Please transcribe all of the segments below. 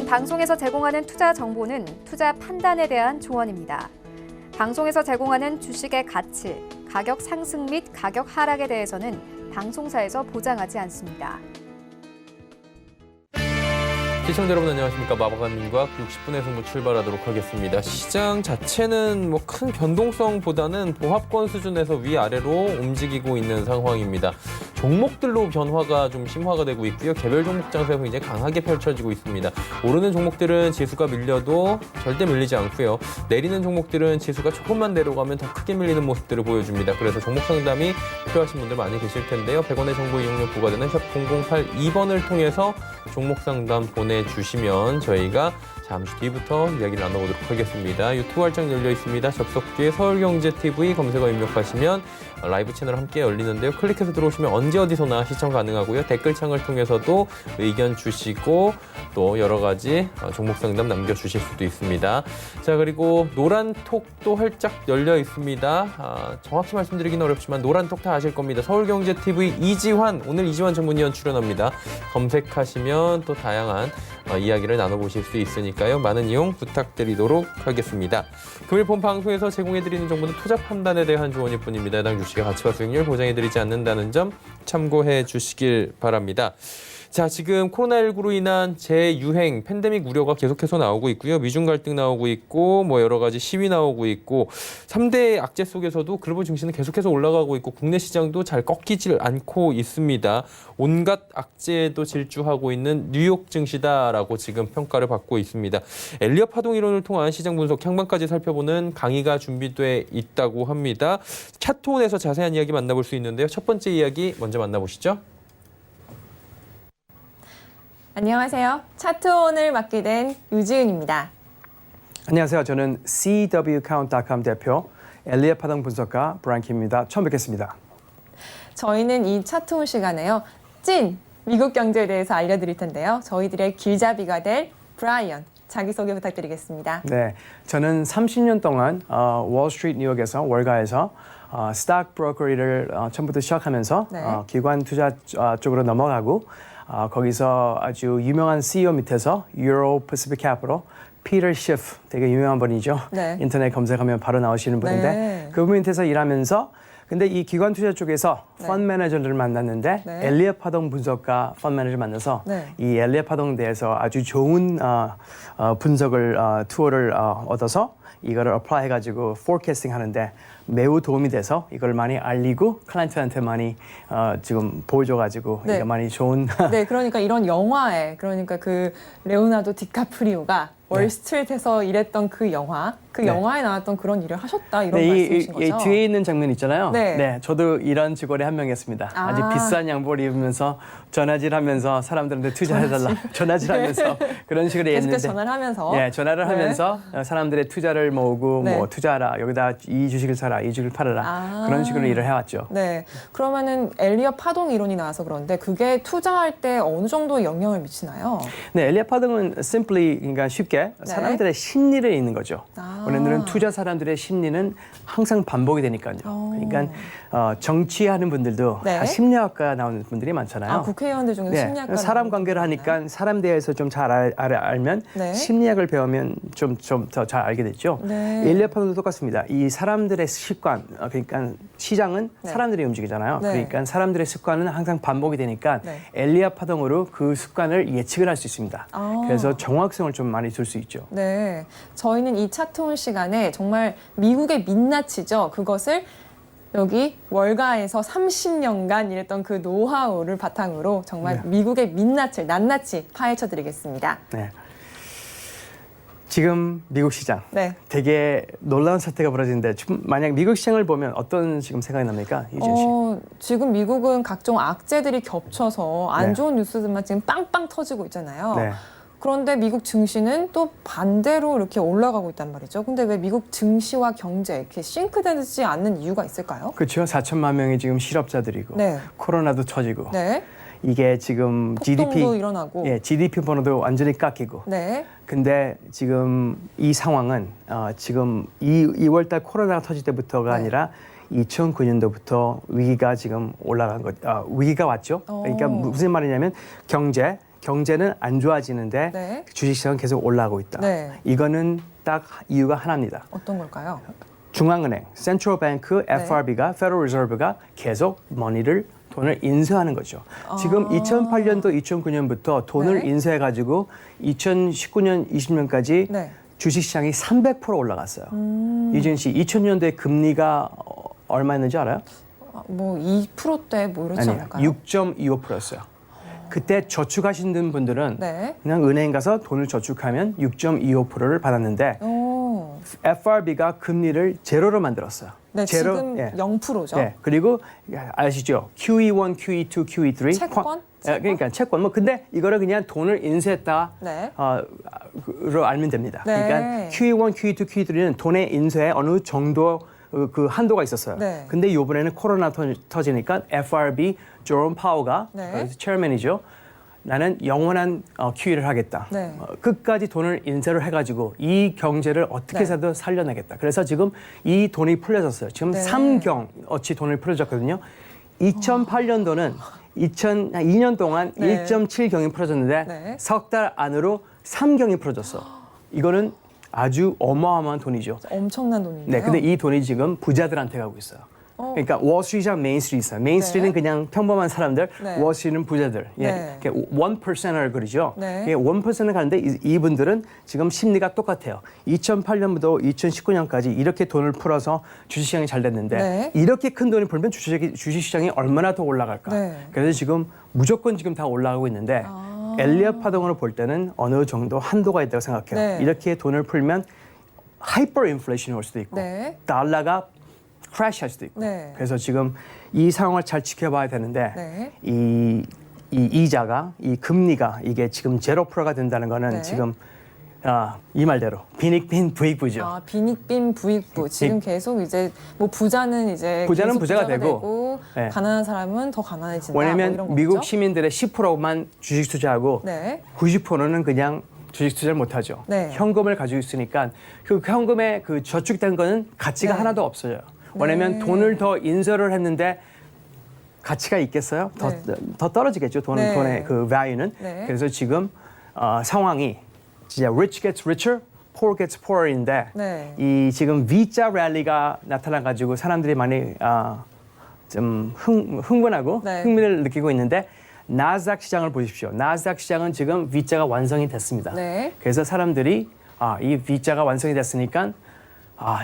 방송에서 제공하는 투자 정보는 투자 판단에 대한 조언입니다. 방송에서 제공하는 주식의 가치, 가격 상승 및 가격 하락에 대해서는 방송사에서 보장하지 않습니다. 시청자 여러분 안녕하십니까. 마법관민과 60분의 승부 출발하도록 하겠습니다. 시장 자체는 큰 변동성보다는 보합권 수준에서 위아래로 움직이고 있는 상황입니다. 종목들로 변화가 좀 심화가 되고 있고요. 개별 종목 장세가 굉장히 강하게 펼쳐지고 있습니다. 오르는 종목들은 지수가 밀려도 절대 밀리지 않고요. 내리는 종목들은 지수가 조금만 내려가면 더 크게 밀리는 모습들을 보여줍니다. 그래서 종목 상담이 필요하신 분들 많이 계실 텐데요. 100원의 정보 이용료 부과되는 샵 0082번을 통해서 종목 상담 보내주시면 저희가 잠시 뒤부터 이야기를 나눠보도록 하겠습니다. 유튜브 활짝 열려 있습니다. 접속 뒤에 서울경제TV 검색어 입력하시면 라이브 채널 함께 열리는데요. 클릭해서 들어오시면 언제 어디서나 시청 가능하고요. 댓글창을 통해서도 의견 주시고 또 여러 가지 종목 상담 남겨주실 수도 있습니다. 자, 그리고 노란톡도 활짝 열려 있습니다. 정확히 말씀드리기는 어렵지만 노란톡 다 아실 겁니다. 서울경제TV 이지환, 오늘 이지환 전문위원 출연합니다. 검색하시면 또 다양한 이야기를 나눠보실 수 있으니까요. 많은 이용 부탁드리도록 하겠습니다. 금일 본 방송에서 제공해드리는 정보는 투자 판단에 대한 조언일 뿐입니다. 해당 주식의 가치와 수익률 보장해드리지 않는다는 점 참고해 주시길 바랍니다. 자, 지금 코로나19로 인한 재유행, 팬데믹 우려가 계속해서 나오고 있고요. 미중 갈등 나오고 있고 여러 가지 시위 나오고 있고 3대 악재 속에서도 글로벌 증시는 계속해서 올라가고 있고 국내 시장도 잘 꺾이질 않고 있습니다. 온갖 악재에도 질주하고 있는 뉴욕 증시다라고 지금 평가를 받고 있습니다. 엘리엇 파동 이론을 통한 시장 분석 향방까지 살펴보는 강의가 준비돼 있다고 합니다. 차트온에서 자세한 이야기 만나볼 수 있는데요. 첫 번째 이야기 먼저 만나보시죠. 안녕하세요. 차트온을 맡게 된 유지은입니다. 안녕하세요. 저는 CWCount.com 대표 엘리엇 파동 분석가 브라이언입니다. 처음 뵙겠습니다. 저희는 이 차트온 시간에요. 찐 미국 경제에 대해서 알려드릴 텐데요. 저희들의 길잡이가 될 브라이언, 자기소개 부탁드리겠습니다. 네, 저는 30년 동안 월스트리트 뉴욕에서 월가에서 스탁 브로커 일을 처음부터 시작하면서 네. 기관 투자 쪽으로 넘어가고 거기서 아주 유명한 CEO 밑에서 유로 패시픽 캐피털 피터 시프, 되게 유명한 분이죠. 네. 인터넷 검색하면 바로 나오시는 분인데 네. 그 분 밑에서 일하면서 근데 이 기관 투자 쪽에서 네. 펀드 매니저를 만났는데 네. 엘리엇 파동 분석가 펀드 매니저를 만나서 네. 이 엘리엇 파동에 대해서 아주 좋은 분석을 투어를 얻어서 이거를 어플라이 해가지고 포캐스팅 하는데 매우 도움이 돼서 이걸 많이 알리고 클라이언트한테 많이 지금 보여줘가지고 네. 이게 많이 좋은 네, 그러니까 이런 영화에 그 레오나르도 디카프리오가 월스트리트에서 일했던 그 영화, 그 네. 영화에 나왔던 그런 일을 하셨다 이런 네, 말씀이신 거죠? 이 뒤에 있는 장면 있잖아요. 네. 저도 이런 직원의 한 명이었습니다. 아. 아주 비싼 양복을 입으면서 전화질하면서 사람들한테 투자해달라, 전화질하면서 그런 식으로 계속해서 했는데, 전화를 하면서 네, 전화를 네. 하면서 사람들의 투자를 모으고 네. 투자하라, 여기다 이 주식을 사라, 이 주식을 팔아라 아. 그런 식으로 일을 해왔죠. 네, 그러면은 엘리엇 파동 이론이 나와서 그런데 그게 투자할 때 어느 정도 영향을 미치나요? 네, 엘리엇 파동은 simply 그러니까 쉽게 네. 사람들의 심리를 읽는 거죠. 아. 우리는 투자 사람들의 심리는 항상 반복이 되니까요. 그러니까 정치하는 분들도 네. 다 심리학과 나오는 분들이 많잖아요. 아, 국회의원들 중에서 네, 심리학과 사람 관계를 하니까 사람 대해서 좀 잘 알면 네. 심리학을 배우면 좀 더 잘 알게 됐죠. 네. 엘리엇 파동도 똑같습니다. 이 사람들의 습관, 그러니까 시장은 네. 사람들이 움직이잖아요. 네. 그러니까 사람들의 습관은 항상 반복이 되니까 네. 엘리엇 파동으로 그 습관을 예측을 할 수 있습니다. 아. 그래서 정확성을 좀 많이 줄 수 있죠. 네, 저희는 이 차트온 시간에 정말 미국의 민낯이죠. 그것을 여기 월가에서 30년간 일했던 그 노하우를 바탕으로 정말 네. 미국의 민낯을 낱낱이 파헤쳐드리겠습니다. 네. 지금 미국 시장 네. 되게 놀라운 사태가 벌어지는데 지금 만약 미국 시장을 보면 어떤 지금 생각이 납니까? 유진 씨. 지금 미국은 각종 악재들이 겹쳐서 안 네. 좋은 뉴스들만 지금 빵빵 터지고 있잖아요. 네. 그런데 미국 증시는 또 반대로 이렇게 올라가고 있단 말이죠. 근데 왜 미국 증시와 경제 이렇게 싱크되지 않는 이유가 있을까요? 그렇죠. 4천만 명이 지금 실업자들이고 네. 코로나도 터지고 네. 이게 지금 폭동도 일어나고. GDP 번호도 완전히 깎이고. 네. 근데 지금 이 상황은 지금 2월달 코로나가 터질 때부터가 네. 아니라 2009년도부터 위기가 지금 올라간 것, 위기가 왔죠. 그러니까 무슨 말이냐면 경제, 경제는 안 좋아지는데 네. 주식시장은 계속 올라가고 있다. 네. 이거는 딱 이유가 하나입니다. 어떤 걸까요? 중앙은행, 센트럴 뱅크, FRB가, Federal Reserve가 계속 돈을 인수하는 거죠. 지금 2008년도, 2009년부터 돈을 네. 인수해가지고 2019년, 20년까지 네. 주식시장이 300% 올라갔어요. 이준 씨, 2000년도에 금리가 얼마였는지 알아요? 뭐 2%대 뭐 이렇지 아니에요. 않을까요? 6.25%였어요. 그때 저축하시는 분들은 네. 그냥 은행 가서 돈을 저축하면 6.25%를 받았는데 오. FRB가 금리를 제로로 만들었어요. 네, 제로, 지금 예. 0%죠. 네, 그리고 아시죠? QE1, QE2, QE3. 채권? 그러니까 채권. 뭐 근데 이거를 그냥 돈을 인수했다. 네. 로 알면 됩니다. 네. 그러니까 QE1, QE2, QE3는 돈의 인수에 어느 정도 그 한도가 있었어요. 네. 근데 이번에는 코로나 터지니까 FRB 제롬 파워가 네. 체어맨이죠. 나는 영원한 QE를 하겠다. 네. 끝까지 돈을 인쇄를 해가지고 이 경제를 어떻게 네. 해서든 살려내겠다. 그래서 지금 이 돈이 풀려졌어요. 지금 네. 3경어치 돈을 풀려졌거든요. 2008년도는 2년 동안 네. 1.7경이 풀어졌는데 네. 석 달 안으로 3경이 풀어졌어. 이거는 아주 어마어마한 돈이죠. 엄청난 돈인데요. 네, 근데 이 돈이 지금 부자들한테 가고 있어요. 그러니까 월스트리트랑 메인스트리트 있어요. 메인스트리트는 네. 그냥 평범한 사람들, 네. 월스트리트는 부자들. 네. 1%를 그리죠. 네. 1%를 가는데 이분들은 지금 심리가 똑같아요. 2008년부터 2019년까지 이렇게 돈을 풀어서 주식시장이 잘 됐는데 네. 이렇게 큰 돈을 풀면 주식시장이 얼마나 더 올라갈까. 네. 그래서 지금 무조건 지금 다 올라가고 있는데 엘리엇 파동으로 볼 때는 어느 정도 한도가 있다고 생각해요. 네. 이렇게 돈을 풀면 하이퍼 인플레이션이 올 수도 있고 네. 달러가 크래시할 수도 있고. 네. 그래서 지금 이 상황을 잘 지켜봐야 되는데 네. 이 이자가 이 금리가 이게 지금 0%가 된다는 거는 네. 지금 이 말대로 빈익빈 부익부죠. 아, 빈익빈 부익부. 지금 계속 이제 뭐 부자는 이제 부자는 계속 부자가 부자가 되고, 네. 가난한 사람은 더 가난해진다. 왜냐하면 뭐 이런 미국 거죠? 시민들의 10%만 주식 투자하고 네. 90%는 그냥 주식 투자를 못하죠. 네. 현금을 가지고 있으니까 그 현금에 그 저축된 거는 가치가 네. 하나도 없어요. 왜냐하면 돈을 더 인수를 했는데 가치가 있겠어요? 더 떨어지겠죠. 네. 돈의 그 value는. 네. 그래서 지금 상황이 진짜 rich gets richer, poor gets pooer인데 네. 이 지금 V자 랠리가 나타나가지고 사람들이 많이 좀 흥분하고 네. 흥미를 느끼고 있는데 나스닥 시장을 보십시오. 나스닥 시장은 지금 V자가 완성이 됐습니다. 네. 그래서 사람들이 이 V자가 완성이 됐으니까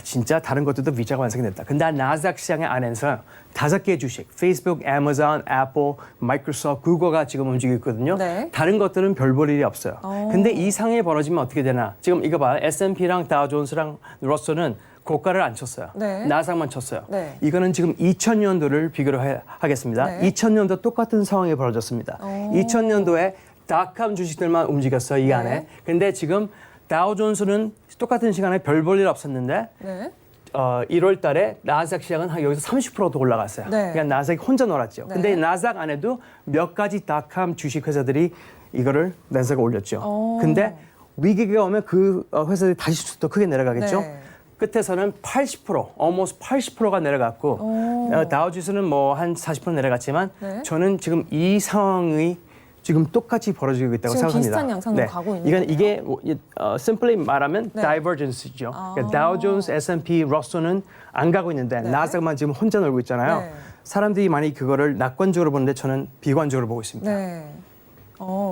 진짜 다른 것들도 V자가 완성이 됐다. 근데 나스닥 시장의 안에서 5개 주식, 페이스북, 애마존, 애플, 마이크로소프트, 구글가 지금 움직이고 있거든요. 네. 다른 것들은 별 볼 일이 없어요. 근데 이 상황이 벌어지면 어떻게 되나? 지금 이거 봐요. S&P랑 다우존스랑 러스는 고가를 안 쳤어요. 네. 나스닥만 쳤어요. 네. 이거는 지금 2000년도를 비교를 하겠습니다. 네. 2000년도 똑같은 상황이 벌어졌습니다. 2000년도에 닷컴 주식들만 움직였어요. 이 네. 안에. 근데 지금 다우존스는 똑같은 시간에 별 볼 일 없었는데 네. 1월 달에 나스닥 시장은 여기서 30%더 올라갔어요. 네. 그냥 나스닥이 혼자 놀았죠. 네. 근데 나스닥 안에도 몇 가지 닷컴 주식 회사들이 이거를 나스닥에 올렸죠. 근데 위기가 오면 그 회사들이 다시 더 크게 내려가겠죠. 네. 끝에서는 80%, almost 80%가 내려갔고 다우지수는 뭐 한 40% 내려갔지만 네. 저는 지금 이 상황이 지금 똑같이 벌어지고 있다고 지금 생각합니다. 비슷한 양상으로 가고 있는 이게 거네요? simply 말하면 네. divergence죠. 그러니까 다우존스, S&P, 러스는 안 가고 있는데 네. 나스닥만 지금 혼자 놀고 있잖아요. 네. 사람들이 많이 그거를 낙관적으로 보는데 저는 비관적으로 보고 있습니다. 네.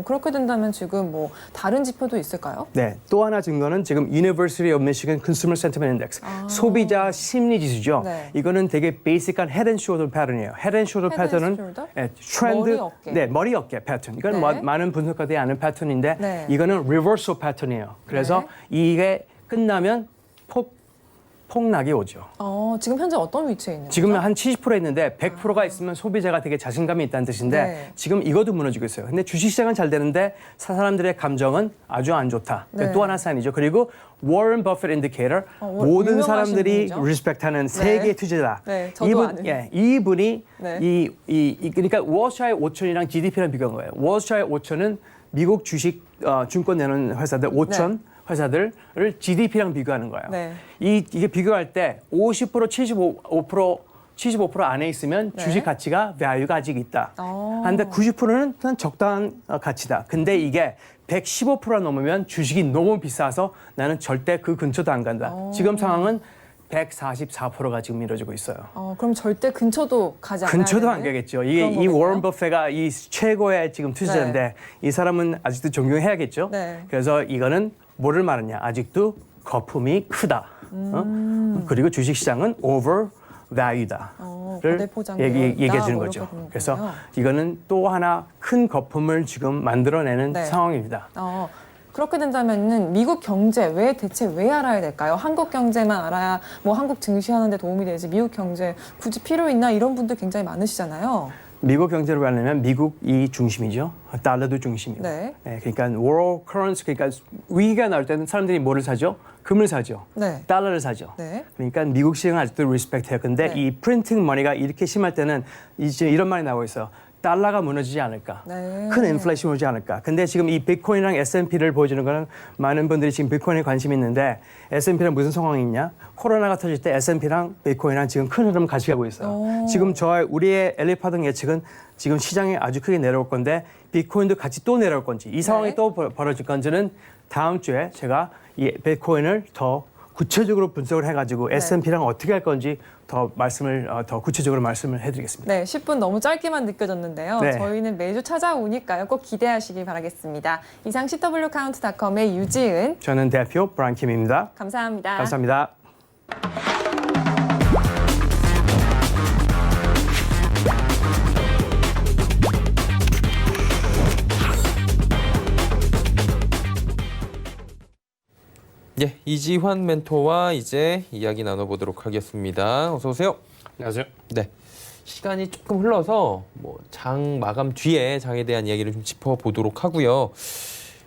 그렇게 된다면 지금 뭐 다른 지표도 있을까요? 네, 또 하나 증거는 지금 University of Michigan Consumer Sentiment Index, 소비자 심리 지수죠. 네. 이거는 되게 베이직한 헤드 앤 숄더 패턴이에요. 헤드 앤 숄더 헤드 앤 패턴은 숄더? 트렌드, 머리, 어깨. 네, 머리 어깨 패턴. 이건 네. 많은 분석가들이 아는 패턴인데 네. 이거는 리버설 패턴이에요. 그래서 이게 끝나면 폭락이 오죠. 지금 현재 어떤 위치에 있는 지금 거죠? 한 70% 있는데 100%가 있으면 소비자가 되게 자신감이 있다는 뜻인데 네. 지금 이것도 무너지고 있어요. 근데 주식시장은 잘 되는데 사람들의 감정은 아주 안 좋다. 네. 또 하나 사인이죠. 그리고 워런 버핏 인디케이터 모든 유명하신 사람들이 분이죠. 리스펙트하는 세계 투자자. 네, 저도 아는. 이분이 네. 그러니까 월스트리트 5천이랑 GDP랑 비교한 거예요. 월스트리트 5천은 미국 주식 증권 내는 회사들 5천 회사들을 GDP랑 비교하는 거예요. 네. 이게 비교할 때 50%, 75%, 75% 안에 있으면 네. 주식 가치가 value가 아직 있다. 어. 한데 90%는 그냥 적당한 가치다. 근데 이게 115%가 넘으면 주식이 너무 비싸서 나는 절대 그 근처도 안 간다. 지금 상황은 144%가 지금 이루어지고 있어요. 그럼 절대 근처도 가지 않아야 근처도 되는 안 가겠죠. 이게 그런 이 거겠네요? 워런 버페가 이 최고의 지금 투자자인데 이 사람은 아직도 존경해야겠죠. 네. 그래서 이거는 뭐를 말하냐? 아직도 거품이 크다. 그리고 주식시장은 overvalue다. 과대포장되어 있다, 얘기해 주는 뭐 거죠. 이렇게 되는 그래서 거군요. 이거는 또 하나 큰 거품을 지금 만들어내는 네. 상황입니다. 그렇게 된다면은 미국 경제 대체 왜 알아야 될까요? 한국 경제만 알아야 뭐 한국 증시하는데 도움이 되지 미국 경제 굳이 필요 있나 이런 분들 굉장히 많으시잖아요. 미국 경제로 가려면 미국이 중심이죠. 달러도 중심이고. 네. 그러니까 world currency, 그러니까 위기가 날 때는 사람들이 뭐를 사죠? 금을 사죠. 네. 달러를 사죠. 네. 그러니까 미국 시장은 아직도 리스펙트해요. 근데 네. 이 프린팅 머니가 이렇게 심할 때는 이제 이런 말이 나오고 있어요. 달러가 무너지지 않을까. 네. 큰 인플레이션 오지 않을까. 근데 지금 이 비트코인이랑 S&P를 보여주는 거는 많은 분들이 지금 비트코인에 관심이 있는데 S&P는 무슨 상황이 있냐? 코로나가 터질 때 S&P랑 비트코인이랑 지금 큰 흐름 같이 가고 있어요. 지금 우리의 엘리파동 예측은 지금 시장이 아주 크게 내려올 건데 비트코인도 같이 또 내려올 건지 이 상황이 네. 또 벌어질 건지는 다음 주에 제가 이 비트코인을 더 구체적으로 분석을 해가지고 S&P랑 어떻게 할 건지 더 구체적으로 말씀을 해드리겠습니다. 네, 10분 너무 짧게만 느껴졌는데요. 네. 저희는 매주 찾아오니까요. 꼭 기대하시기 바라겠습니다. 이상 CWCount.com의 유지은 저는 대표 브라인킴입니다. 감사합니다. 감사합니다. 예, 이지환 멘토와 이제 이야기 나눠보도록 하겠습니다. 어서 오세요. 안녕하세요. 네, 시간이 조금 흘러서 뭐 장 마감 뒤에 장에 대한 이야기를 좀 짚어보도록 하고요.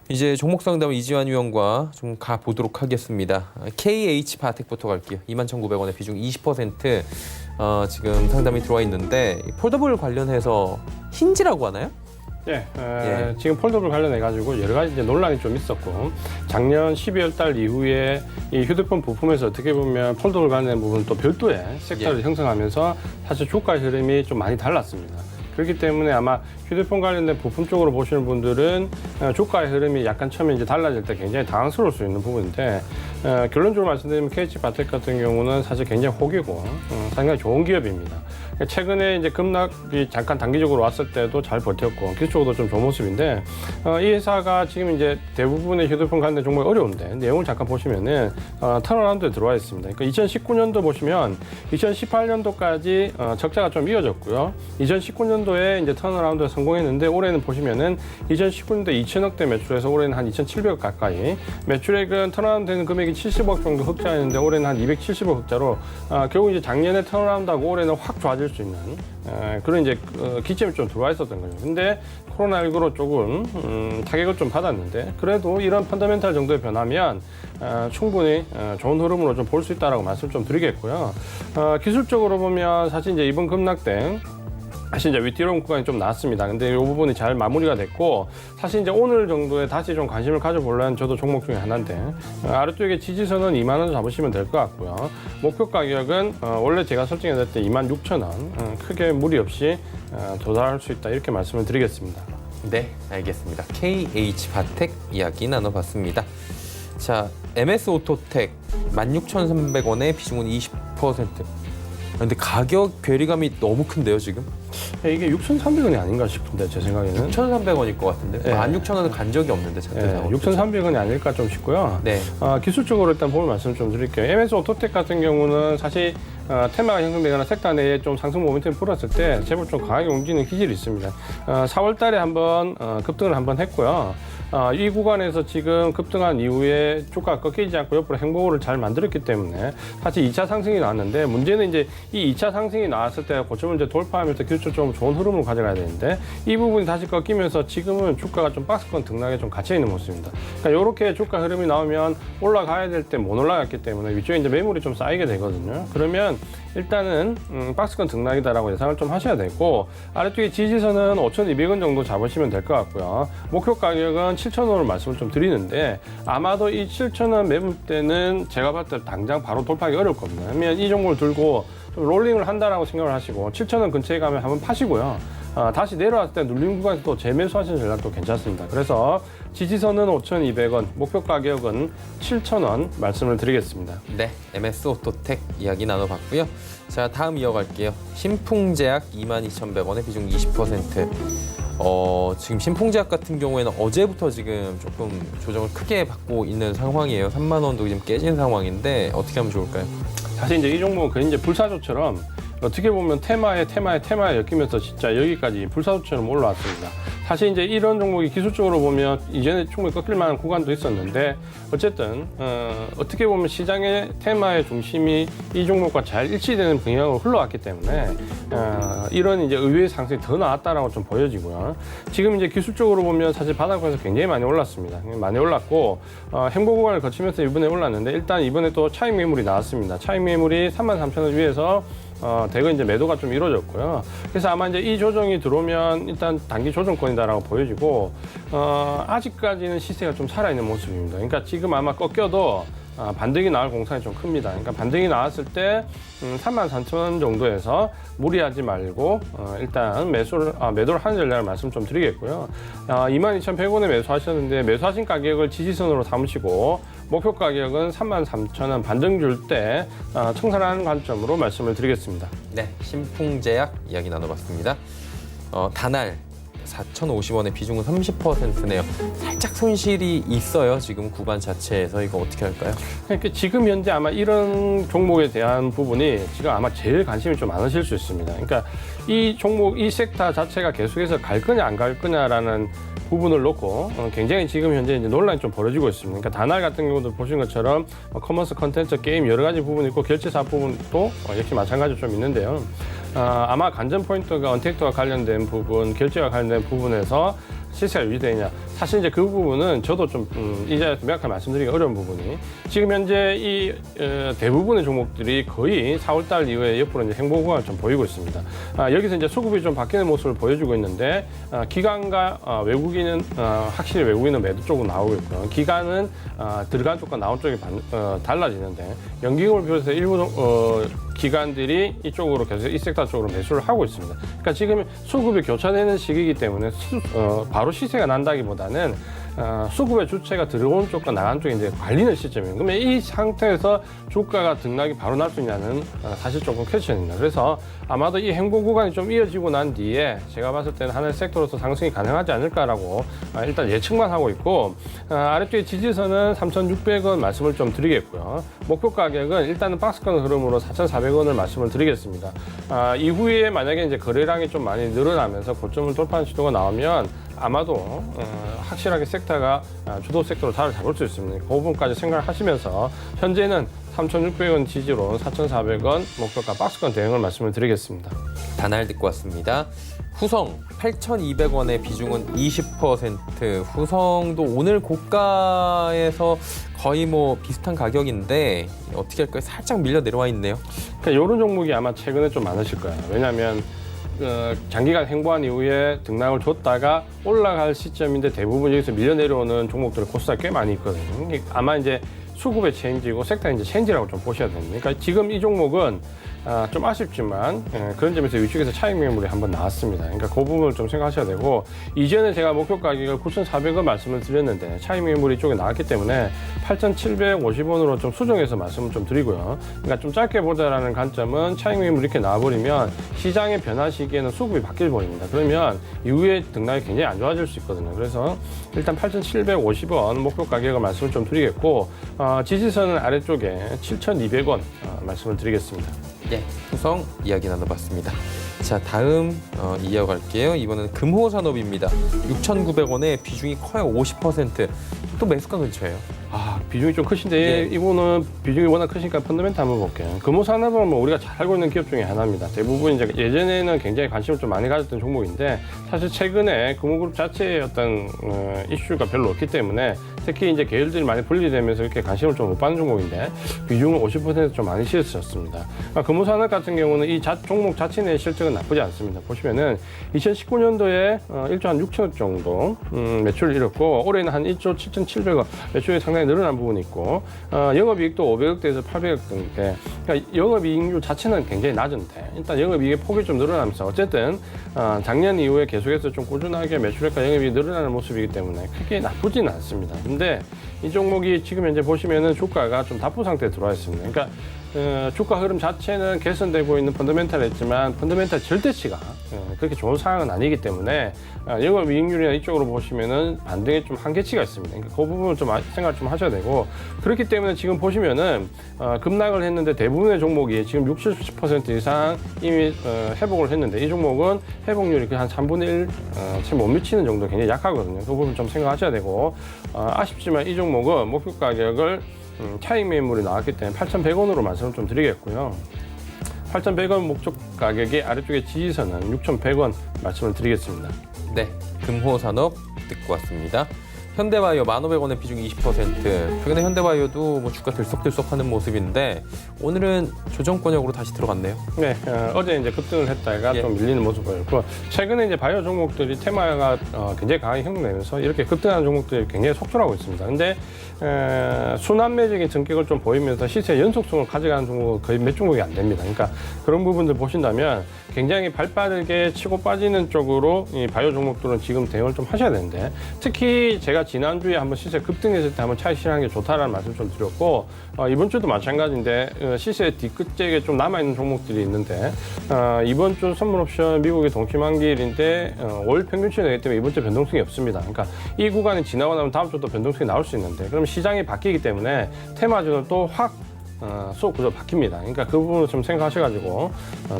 이제 종목 상담 이지환 위원과 좀 가보도록 하겠습니다. KH 바텍부터 갈게요. 21,900원에 비중 20% 지금 상담이 들어와 있는데 폴더블 관련해서 힌지라고 하나요? 네, 예. 지금 폴더블 관련해 가지고 여러 가지 이제 논란이 좀 있었고 작년 12월 달 이후에 이 휴대폰 부품에서 어떻게 보면 폴더블 관련 부분 또 별도의 섹터를 형성하면서 사실 주가 흐름이 좀 많이 달랐습니다. 그렇기 때문에 아마 휴대폰 관련된 부품 쪽으로 보시는 분들은 주가의 흐름이 약간 처음에 이제 달라질 때 굉장히 당황스러울 수 있는 부분인데 결론적으로 말씀드리면 KH 바텍 같은 경우는 사실 굉장히 호기고 상당히 좋은 기업입니다. 최근에 이제 급락이 잠깐 단기적으로 왔을 때도 잘 버텼고 기술적으로도 좀 좋은 모습인데 이 회사가 지금 이제 대부분의 휴대폰 관련 종목이 어려운데 내용을 잠깐 보시면은 턴어라운드에 들어와 있습니다. 그러니까 2019년도 보시면 2018년도까지 적자가 좀 이어졌고요. 2019년도에 이제 턴어라운드에 성공했는데 올해는 보시면은 2019년도에 2천억대 매출해서 올해는 한 2,700억 가까이 매출액은 턴어라운드 되는 금액이 70억 정도 흑자였는데 올해는 한 270억 흑자로 결국 이제 작년에 턴어라운드하고 올해는 확 좋아질 수 있는 그런 이제 기점이 좀 들어와 있었던 거죠. 근데 코로나19로 조금 타격을 좀 받았는데 그래도 이런 펀더멘탈 정도의 변화면 충분히 좋은 흐름으로 좀 볼 수 있다라고 말씀 좀 드리겠고요. 기술적으로 보면 사실 이제 이번 급락 때 사실 이제 윗뒤로 구간이 좀 나왔습니다. 근데 이 부분이 잘 마무리가 됐고 사실 이제 오늘 정도에 다시 좀 관심을 가져보려는 저도 종목 중에 하나인데 아래쪽에 지지선은 2만 원 잡으시면 될 것 같고요. 목표 가격은 원래 제가 설정했을 때 26,000원 크게 무리 없이 도달할 수 있다 이렇게 말씀을 드리겠습니다. 네, 알겠습니다. KH 바텍 이야기 나눠봤습니다. 자, MS 오토텍 16,300원에 비중은 20%. 근데 가격 괴리감이 너무 큰데요, 지금? 이게 6,300원이 아닌가 싶은데 제 생각에는 6,300원일 것 같은데. 네. 16,000원을 간 적이 없는데 차트에서. 6,300원이 아닐까 좀 싶고요. 네. 기술적으로 일단 보면 말씀 좀 드릴게요. MS 오토텍 같은 경우는 사실 테마가 형성되거나 섹터 내에 좀 상승 모멘텀이 불었을 때 제법 좀 강하게 움직이는 기질이 있습니다. 4월 달에 한번 급등을 한번 했고요. 이 구간에서 지금 급등한 이후에 주가가 꺾이지 않고 옆으로 행보를 잘 만들었기 때문에 사실 2차 상승이 나왔는데 문제는 이제 이 2차 상승이 나왔을 때 고점을 이제 돌파하면서 기술적으로 좀 좋은 흐름으로 가져가야 되는데 이 부분이 다시 꺾이면서 지금은 주가가 좀 박스권 등락에 좀 갇혀 있는 모습입니다. 그러니까 이렇게 주가 흐름이 나오면 올라가야 될 때 못 올라갔기 때문에 위쪽에 이제 매물이 좀 쌓이게 되거든요. 그러면 일단은 박스권 등락이다라고 예상을 좀 하셔야 되고 아래쪽에 지지선은 5,200원 정도 잡으시면 될 것 같고요. 목표 가격은 7,000원을 말씀을 좀 드리는데 아마도 이 7,000원 매물 때는 제가 봤을 때 당장 바로 돌파하기 어려울 겁니다. 왜냐면 이 종목을 들고 좀 롤링을 한다라고 생각을 하시고 7,000원 근처에 가면 한번 파시고요. 다시 내려왔을 때 눌린 구간에서 또 재매수하시는 전략도 괜찮습니다. 그래서 지지선은 5,200원, 목표 가격은 7,000원 말씀을 드리겠습니다. 네, MS 오토텍 이야기 나눠봤고요. 자, 다음 이어갈게요. 신풍제약 22,100원에 비중 20%. 지금 신풍제약 같은 경우에는 어제부터 지금 조금 조정을 크게 받고 있는 상황이에요. 3만 원도 지금 깨진 상황인데 어떻게 하면 좋을까요? 사실 이제 이 종목은 거의 이제 불사조처럼 어떻게 보면 테마에 엮이면서 진짜 여기까지 불사조처럼 올라왔습니다. 사실 이제 이런 종목이 기술적으로 보면 이전에 충분히 꺾일 만한 구간도 있었는데 어쨌든 어떻게 보면 시장의 테마의 중심이 이 종목과 잘 일치되는 방향으로 흘러왔기 때문에 이런 이제 의외의 상승이 더 나왔다라고 좀 보여지고요. 지금 이제 기술적으로 보면 사실 바닥권에서 굉장히 많이 올랐습니다. 많이 올랐고 행보 구간을 거치면서 이번에 올랐는데 일단 이번에 또 차익 매물이 나왔습니다. 차익 매물이 33,000원 위에서 대거 이제 매도가 좀 이루어졌고요. 그래서 아마 이제 이 조정이 들어오면 일단 단기 조정권이다라고 보여지고, 아직까지는 시세가 좀 살아있는 모습입니다. 그러니까 지금 아마 꺾여도 반등이 나올 공산이 좀 큽니다. 그러니까 반등이 나왔을 때 33,000원 정도에서 무리하지 말고 일단 매도를 하는 전략을 말씀 좀 드리겠고요. 22,100원에 매수하셨는데 매수하신 가격을 지지선으로 삼으시고 목표 가격은 33,000원 반등 줄 때 청산하는 관점으로 말씀을 드리겠습니다. 네, 신풍제약 이야기 나눠봤습니다. 다날 4,050원의 비중은 30%네요. 살짝 손실이 있어요. 지금 구간 자체에서 이거 어떻게 할까요? 그러니까 지금 현재 아마 이런 종목에 대한 부분이 지금 아마 제일 관심이 좀 많으실 수 있습니다. 그러니까 이 종목, 이 섹터 자체가 계속해서 갈 거냐 안 갈 거냐라는 부분을 놓고 굉장히 지금 현재 이제 논란이 좀 벌어지고 있습니다. 그러니까 다날 같은 경우도 보신 것처럼 커머스 컨텐츠 게임 여러 가지 부분이 있고 결제사 부분도 역시 마찬가지로 좀 있는데요. 아마 관전 포인트가 언택트와 관련된 부분, 결제와 관련된 부분에서 시세가 유지되느냐. 사실 이제 그 부분은 저도 좀 이 자리에서 명확하게 말씀드리기 어려운 부분이 지금 현재 이 대부분의 종목들이 거의 4월달 이후에 옆으로 이제 행보 구간을 좀 보이고 있습니다. 여기서 이제 수급이 좀 바뀌는 모습을 보여주고 있는데 기관과 외국인은 확실히 외국인은 매도 쪽으로 나오고 있고요. 기관은 들어간 쪽과 나온 쪽이 달라지는데 연기금을 비롯해서 일부 기관들이 이쪽으로 계속 이 섹터 쪽으로 매수를 하고 있습니다. 그러니까 지금 수급이 교차되는 시기이기 때문에 바로 시세가 난다기보다는 수급의 주체가 들어온 쪽과 나간 쪽이 이제 갈리는 시점이에요. 그러면 이 상태에서 주가가 등락이 바로 날 수 있냐는 사실 조금 퀘스천입니다. 그래서 아마도 이 행보 구간이 좀 이어지고 난 뒤에 제가 봤을 때는 하나의 섹터로서 상승이 가능하지 않을까라고 일단 예측만 하고 있고 아래쪽에 지지선은 3,600원 말씀을 좀 드리겠고요. 목표 가격은 일단은 박스권 흐름으로 4,400원을 말씀을 드리겠습니다. 이후에 만약에 이제 거래량이 좀 많이 늘어나면서 고점을 돌파하는 시도가 나오면 아마도 확실하게 섹터가 주도 섹터로 자리를 잡을 수 있습니다. 그 부분까지 생각을 하시면서 현재는 3,600원 지지로 4,400원 목표가 박스권 대응을 말씀을 드리겠습니다. 다날 듣고 왔습니다. 후성 8,200원의 비중은 20%. 후성도 오늘 고가에서 거의 뭐 비슷한 가격인데 어떻게 할까요? 살짝 밀려 내려와 있네요. 그러니까 이런 종목이 아마 최근에 좀 많으실 거예요. 왜냐하면 장기간 행보한 이후에 등락을 줬다가 올라갈 시점인데 대부분 여기서 밀려 내려오는 종목들의 코스가 꽤 많이 있거든요. 아마 이제 수급의 체인지고 섹터의 이제 체인지라고 좀 보셔야 됩니다. 그러니까 지금 이 종목은 좀 아쉽지만 그런 점에서 위쪽에서 차익 매물이 한번 나왔습니다. 그러니까 그 부분을 좀 생각하셔야 되고 이전에 제가 목표 가격을 9,400원 말씀을 드렸는데 차익 매물이 이쪽에 나왔기 때문에 8,750원으로 좀 수정해서 말씀을 좀 드리고요. 그러니까 좀 짧게 보자라는 관점은 차익 매물이 이렇게 나와버리면 시장의 변화 시기에는 수급이 바뀔 버립니다. 그러면 이후에 등락이 굉장히 안 좋아질 수 있거든요. 그래서 일단 8,750원 목표 가격을 말씀을 좀 드리겠고 지지선은 아래쪽에 7,200원 말씀을 드리겠습니다. 예, 후성 이야기 나눠봤습니다. 자, 다음 이어갈게요. 이번에는 금호산업입니다. 6,900원에 비중이 커요. 50%. 또 매수가 근처예요. 비중이 좀 크신데 예. 이분은 비중이 워낙 크시니까 펀더멘트 한번 볼게요. 금호산업은 뭐 우리가 잘 알고 있는 기업 중에 하나입니다. 대부분 이제 예전에는 굉장히 관심을 좀 많이 가졌던 종목인데 사실 최근에 금호그룹 자체의 어떤 이슈가 별로 없기 때문에 특히 이제 계열들이 많이 분리되면서 이렇게 관심을 좀 못 받는 종목인데 비중은 50% 좀 많이 실었습니다. 금호산업 같은 경우는 이 종목 자체 내 실적은 나쁘지 않습니다. 보시면은 2019년도에 1조 한 6천억 정도 매출을 이뤘고 올해는 한 1조 7,700억 매출이 상당히 늘어난 늘어난 부분이 있고 영업이익도 500억대에서 800억 등인데 그러니까 영업이익률 자체는 굉장히 낮은데 일단 영업이익의 폭이 좀 늘어나면서 어쨌든 작년 이후에 계속해서 좀 꾸준하게 매출액과 영업이익이 늘어나는 모습이기 때문에 크게 나쁘지는 않습니다. 근데 이 종목이 지금 현재 보시면은 주가가 좀 답보 상태에 들어와 있습니다. 그러니까 주가 흐름 자체는 개선되고 있는 펀더멘탈이지만 펀더멘탈 절대치가 그렇게 좋은 상황은 아니기 때문에 영업이익률이나 이쪽으로 보시면은 반등에 좀 한계치가 있습니다. 그러니까 그 부분을 좀 생각을 좀 하셔야 되고 그렇기 때문에 지금 보시면은 급락을 했는데 대부분의 종목이 지금 60, 70% 이상 이미 회복을 했는데 이 종목은 회복률이 한 3분의 1 채 못 미치는 정도 굉장히 약하거든요. 그 부분 좀 생각하셔야 되고 아쉽지만 이 종목은 목표 가격을 차익 매물이 나왔기 때문에 8,100원으로 말씀을 좀 드리겠고요. 8,100원 목적 가격의 아래쪽에 지지선은 6,100원 말씀을 드리겠습니다. 네, 금호산업 듣고 왔습니다. 현대바이오 1,500원의 비중 20%. 최근에 현대바이오도 뭐 주가 들썩들썩하는 모습인데 오늘은 조정권역으로 다시 들어갔네요. 네, 어제 이제 급등을 했다가 예. 좀 밀리는 모습을 보였고 최근에 이제 바이오 종목들이 테마가 굉장히 강하게 형성되면서 이렇게 급등하는 종목들이 굉장히 속출하고 있습니다. 근데 순환매적인 성격을 좀 보이면서 시세 연속성을 가져가는 종목은 거의 몇 종목이 안 됩니다. 그러니까 그런 부분들 보신다면 굉장히 발빠르게 치고 빠지는 쪽으로 이 바이오 종목들은 지금 대응을 좀 하셔야 되는데 특히 제가 지난주에 한번 시세 급등했을 때 한번 차익 실현하는 게 좋다라는 말씀 좀 드렸고 이번 주도 마찬가지인데 시세 뒤끝쪽에 좀 남아있는 종목들이 있는데 이번 주 선물옵션 미국의 동시만기일인데 월 평균치가 되기 때문에 이번 주 변동성이 없습니다. 그러니까 이 구간이 지나고 나면 다음 주도 변동성이 나올 수 있는데 그럼 시장이 바뀌기 때문에 테마주는 또 확 수업 구조 바뀝니다. 그러니까 그 부분을 좀 생각하셔가지고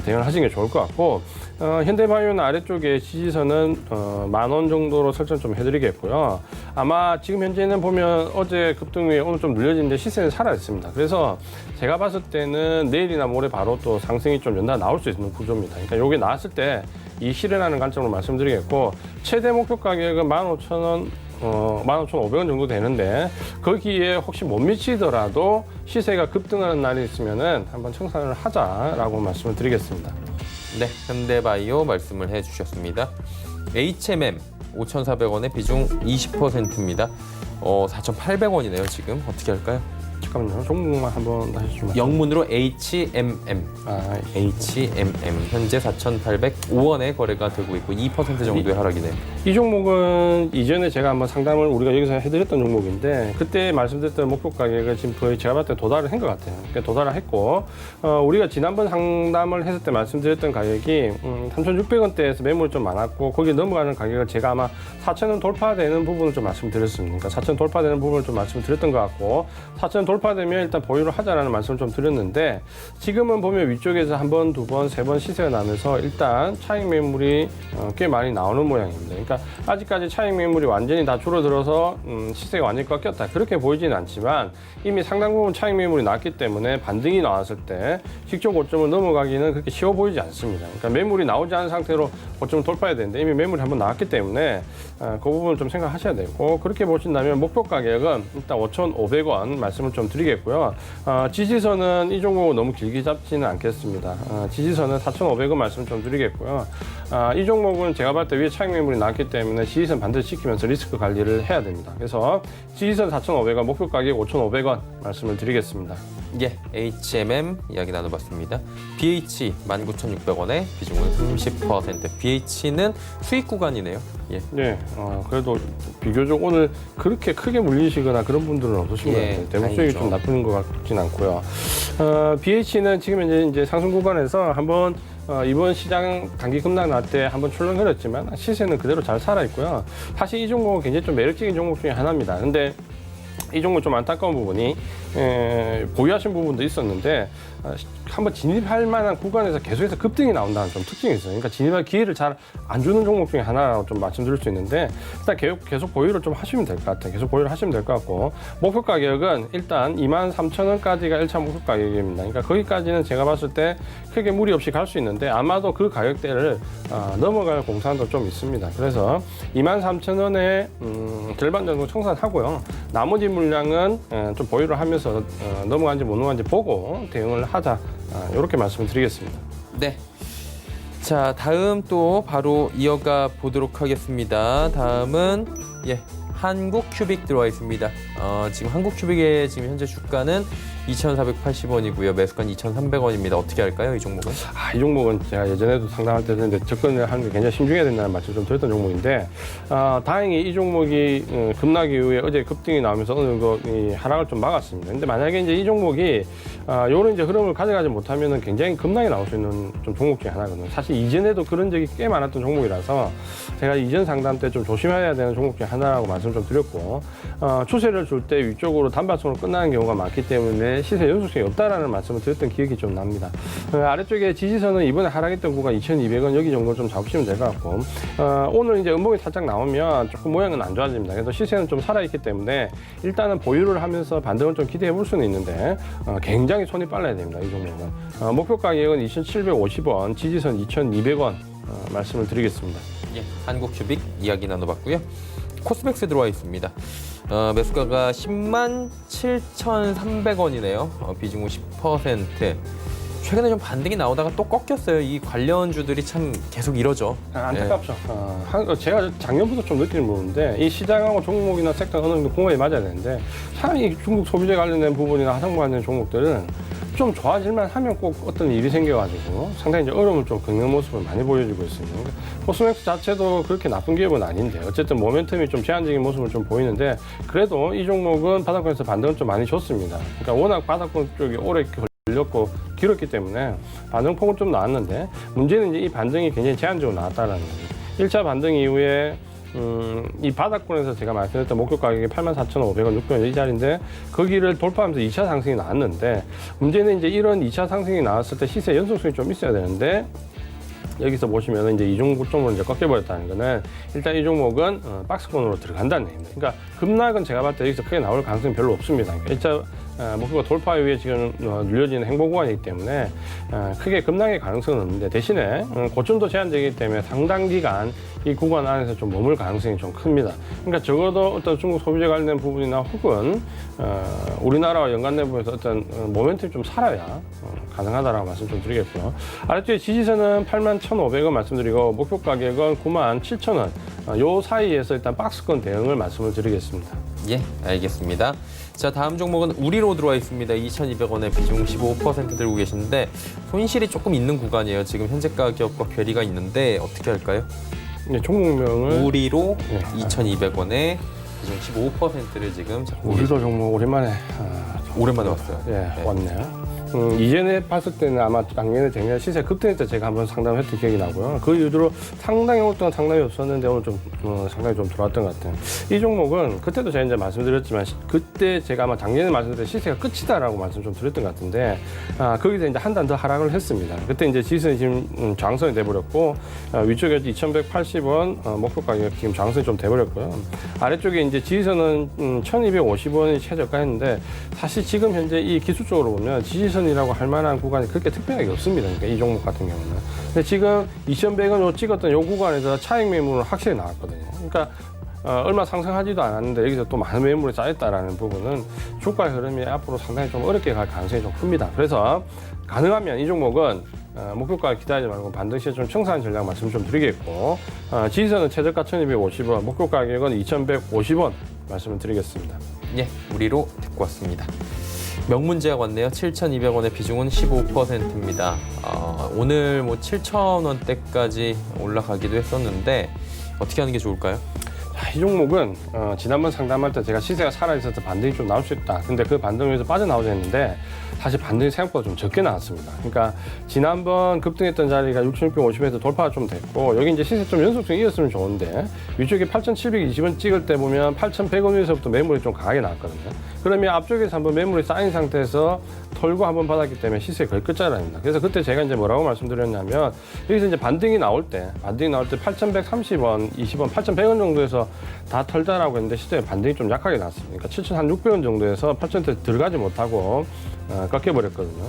대응을 하시는 게 좋을 것 같고 현대바이오는 아래쪽에 지지선은 10,000원 정도로 설정 좀 해드리겠고요. 아마 지금 현재는 보면 어제 급등 후에 오늘 좀 눌려지는데 시세는 살아있습니다. 그래서 제가 봤을 때는 내일이나 모레 바로 또 상승이 좀 연달아 나올 수 있는 구조입니다. 그러니까 요게 나왔을 때 이 실현하는 관점으로 말씀드리겠고 최대 목표 가격은 15,000원 15,500원 정도 되는데 거기에 혹시 못 미치더라도 시세가 급등하는 날이 있으면은 한번 청산을 하자라고 말씀을 드리겠습니다. 네, 현대바이오 말씀을 해주셨습니다. HMM 5,400원의 비중 20%입니다. 4,800원이네요. 지금 어떻게 할까요? 잠깐만요. 종목만 한번 다시 좀. 영문으로 HMM. HMM 현재 4,805원에 거래가 되고 있고 2% 정도의 하락이네요. 이 종목은 이전에 제가 한번 상담을 우리가 여기서 해드렸던 종목인데 그때 말씀드렸던 목표 가격을 지금 거의 제가 봤을 때 도달을 한 것 같아요. 그러니까 도달을 했고 우리가 지난번 상담을 했을 때 말씀드렸던 가격이 3,600원대에서 매물이 좀 많았고 거기에 넘어가는 가격을 제가 아마 4,000원 돌파되는 부분을 좀 말씀드렸습니다. 그러니까 4,000원 돌파되는 부분을 좀 말씀드렸던 것 같고 4,000원 돌파되면 일단 보유를 하자라는 말씀을 좀 드렸는데 지금은 보면 위쪽에서 한 번, 두 번, 세 번 시세가 나면서 일단 차익 매물이 꽤 많이 나오는 모양입니다. 그러니까 아직까지 차익 매물이 완전히 다 줄어들어서 시세가 완전히 꺾였다 그렇게 보이지는 않지만 이미 상당 부분 차익 매물이 나왔기 때문에 반등이 나왔을 때 직접 고점을 넘어가기는 그렇게 쉬워 보이지 않습니다. 그러니까 매물이 나오지 않은 상태로 고점을 돌파해야 되는데 이미 매물이 한번 나왔기 때문에 그 부분을 좀 생각하셔야 되고 그렇게 보신다면 목표 가격은 일단 5,500원 말씀을 좀 드리겠고요. 지지선은 이 종목은 너무 길게 잡지는 않겠습니다. 지지선은 4,500원 말씀 좀 드리겠고요. 이 종목은 제가 봤을 때 위에 차익 매물이 나왔기 때문에 지지선 반드시 지키면서 리스크 관리를 해야 됩니다. 그래서 지지선 4,500원, 목표 가격 5,500원 말씀을 드리겠습니다. 예, HMM 이야기 나눠봤습니다. BH 19,600원에 비중은 30%. BH는 수익 구간이네요. 예. 네, 그래도 비교적 오늘 그렇게 크게 물리시거나 그런 분들은 없으신 것 같아요. 대목 수익이 다행이죠. 좀 나쁜 것 같진 않고요. BH는 지금 이제 상승 구간에서 한번 이번 시장 단기 급락 날 때 한번 출렁거렸지만 시세는 그대로 잘 살아 있고요. 사실 이 종목은 굉장히 좀 매력적인 종목 중에 하나입니다. 근데 이 종목 좀 안타까운 부분이 보유하신 부분도 있었는데 한번 진입할 만한 구간에서 계속해서 급등이 나온다는 좀 특징이 있어요. 그러니까 진입할 기회를 잘 안 주는 종목 중에 하나라고 좀 말씀드릴 수 있는데 일단 계속 보유를 좀 하시면 될 것 같아요. 계속 보유를 하시면 될 것 같고 목표 가격은 일단 23,000원까지가 1차 목표 가격입니다. 그러니까 거기까지는 제가 봤을 때 크게 무리 없이 갈 수 있는데 아마도 그 가격대를 넘어갈 공산도 좀 있습니다. 그래서 23,000원에 절반 정도 청산하고요. 나머지 물량은 좀 보유를 하면서 넘어간지 못 넘어간지 보고 대응을 하자. 이렇게 말씀을 드리겠습니다. 네. 자, 다음 또 바로 이어가 보도록 하겠습니다. 다음은 한국큐빅 들어와 있습니다. 지금 한국큐빅의 지금 현재 주가는 2,480원이고요. 매수가는 2,300원입니다. 어떻게 할까요, 이 종목은? 이 종목은 제가 예전에도 상담할 때 했는데 접근을 하는 게 굉장히 신중해야 된다는 말씀 좀 드렸던 종목인데 다행히 이 종목이 급락이 이후에 어제 급등이 나오면서 어느 정도 이 하락을 좀 막았습니다. 근데 만약에 이제 이 종목이 요런 이제 흐름을 가져가지 못하면은 굉장히 급락이 나올 수 있는 좀 종목 중에 하나거든요. 사실 이전에도 그런 적이 꽤 많았던 종목이라서 제가 이전 상담 때 좀 조심해야 되는 종목 중에 하나라고 말씀 좀 드렸고 추세를 줄 때 위쪽으로 단발성으로 끝나는 경우가 많기 때문에 시세 연속성이 없다라는 말씀을 드렸던 기억이 좀 납니다. 아래쪽에 지지선은 이번에 하락했던 구간 2,200원 여기 정도 좀 잡으시면 될 것 같고 오늘 이제 음봉이 살짝 나오면 조금 모양은 안 좋아집니다. 그래서 시세는 좀 살아있기 때문에 일단은 보유를 하면서 반등을 좀 기대해 볼 수는 있는데 굉장히 손이 빨라야 됩니다. 이 종목은 목표 가격은 2,750원, 지지선 2,200원 말씀을 드리겠습니다. 예, 한국큐빅 이야기 나눠봤고요. 코스맥스 들어와 있습니다. 매수가가 107,300원이네요. 비중은 10%. 최근에 좀 반등이 나오다가 또 꺾였어요. 이 관련주들이 참 계속 이러죠. 안타깝죠. 제가 작년부터 좀 느끼는 부분인데 이 시장하고 종목이나 섹터 어느 정도 공허에 맞아야 되는데 참 이 중국 소비재 관련된 부분이나 화성 관련된 종목들은 좀 좋아질만 하면 꼭 어떤 일이 생겨가지고 상당히 이제 어려움을 좀 겪는 모습을 많이 보여주고 있습니다. 코스맥스 자체도 그렇게 나쁜 기업은 아닌데 어쨌든 모멘텀이 좀 제한적인 모습을 좀 보이는데 그래도 이 종목은 바닥권에서 반등을 좀 많이 줬습니다. 그러니까 워낙 바닥권 쪽이 오래 걸렸고 길었기 때문에 반등폭은 좀 나왔는데 문제는 이제 이 반등이 굉장히 제한적으로 나왔다는 거죠. 1차 반등 이후에 이 바닥권에서 제가 말씀드렸던 목표 가격이 84,500원, 600원 이 자리인데 거기를 돌파하면서 2차 상승이 나왔는데 문제는 이제 이런 2차 상승이 나왔을 때 시세 연속성이 좀 있어야 되는데 여기서 보시면 이제 이 종목으로 이제 꺾여버렸다는 거는 일단 이 종목은 박스권으로 들어간다는 얘기입니다. 그러니까 급락은 제가 봤을 때 여기서 크게 나올 가능성이 별로 없습니다. 그러니까 1차 목표가 돌파 이후에 지금 눌려지는 행보 구간이기 때문에 크게 급락의 가능성은 없는데 대신에 고점도 제한적이기 때문에 상당 기간 이 구간 안에서 좀 머물 가능성이 좀 큽니다. 그러니까 적어도 어떤 중국 소비재 관련 부분이나 혹은 우리나라와 연관된 부분에서 어떤 모멘텀이 좀 살아야 가능하다라고 말씀 좀 드리겠고요. 아래쪽에 지지선은 81,500원 말씀드리고 목표 가격은 97,000원 요 사이에서 일단 박스권 대응을 말씀을 드리겠습니다. 예, 알겠습니다. 자, 다음 종목은 우리로 들어와 있습니다. 2,200원에 비중 15% 들고 계시는데 손실이 조금 있는 구간이에요. 지금 현재 가격과 괴리가 있는데 어떻게 할까요? 네, 종목명을 우리로 네. 2,200원에 비중 15%를 지금 잡고 우리도 종목 오랜만에 오랜만에 왔어요. 예, 네. 왔네요. 이전에 봤을 때는 아마 작년에 작년 시세 급등할 때 제가 한번 상담을 했던 기억이 나고요. 그 이후로 상당히 오랫동안 상당히 없었는데 오늘 좀 상당히 좀 들어왔던 것 같아요. 이 종목은 그때도 제가 이제 말씀드렸지만 그때 제가 아마 작년에 말씀드린 시세가 끝이다라고 말씀 좀 드렸던 것 같은데 거기서 이제 한 단 더 하락을 했습니다. 그때 이제 지수는 지금 저항선이 돼버렸고 위쪽에 2,180원 목표 가격 지금 저항선이 좀 돼버렸고요. 아래쪽에 이제 지수는 1,250원이 최저가였는데 사실 지금 현재 이 기술적으로 보면 지지선이라고 할 만한 구간이 그렇게 특별하게 없습니다. 그러니까 이 종목 같은 경우는. 근데 지금 2,100원 요 찍었던 요 구간에서 차익 매물은 확실히 나왔거든요. 그러니까 얼마 상승하지도 않았는데 여기서 또 많은 매물이 쌓였다라는 부분은 주가 흐름이 앞으로 상당히 좀 어렵게 갈 가능성이 좀 큽니다. 그래서 가능하면 이 종목은 목표가 기다리지 말고 반등 시에 좀 청산 전략 말씀 좀 드리겠고 지지선은 최저가 1,250원, 목표 가격은 2,150원 말씀을 드리겠습니다. 예, 우리로 듣고 왔습니다. 명문제약 왔네요. 7,200원의 비중은 15%입니다. 오늘 뭐 7,000원대까지 올라가기도 했었는데 어떻게 하는 게 좋을까요? 이 종목은 지난번 상담할 때 제가 시세가 살아있어서 반등이 좀 나올 수 있다. 근데 그 반등에서 빠져나오자 했는데 사실 반등이 생각보다 좀 적게 나왔습니다. 그러니까 지난번 급등했던 자리가 6,650에서 돌파가 좀 됐고 여기 이제 시세 좀 연속성이 이었으면 좋은데 위쪽에 8,720원 찍을 때 보면 8,100원 위에서부터 매물이 좀 강하게 나왔거든요. 그러면 앞쪽에서 한번 매물이 쌓인 상태에서 털고 한번 받았기 때문에 시세 거의 끝자락입니다. 그래서 그때 제가 이제 뭐라고 말씀드렸냐면 여기서 이제 반등이 나올 때 8,130원, 20원, 8,100원 정도에서 다 털자라고 했는데 실제 반등이 좀 약하게 나왔습니다. 그러니까 7,600원 정도에서 8,000원대 들어가지 못하고 꺾여버렸거든요.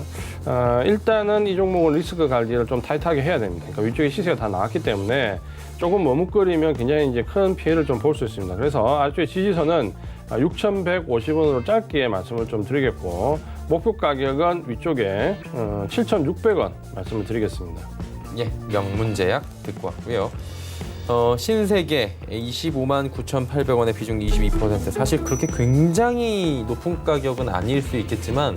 일단은 이 종목은 리스크 관리를 좀 타이트하게 해야 됩니다. 그러니까 위쪽에 시세가 다 나왔기 때문에 조금 머뭇거리면 굉장히 이제 큰 피해를 좀 볼 수 있습니다. 그래서 아래쪽에 지지선은 6,150원으로 짧게 말씀을 좀 드리겠고 목표 가격은 위쪽에 7,600원 말씀을 드리겠습니다. 예, 명문제약 듣고 왔고요. 신세계 25만 9,800원의 비중 22%. 사실 그렇게 굉장히 높은 가격은 아닐 수 있겠지만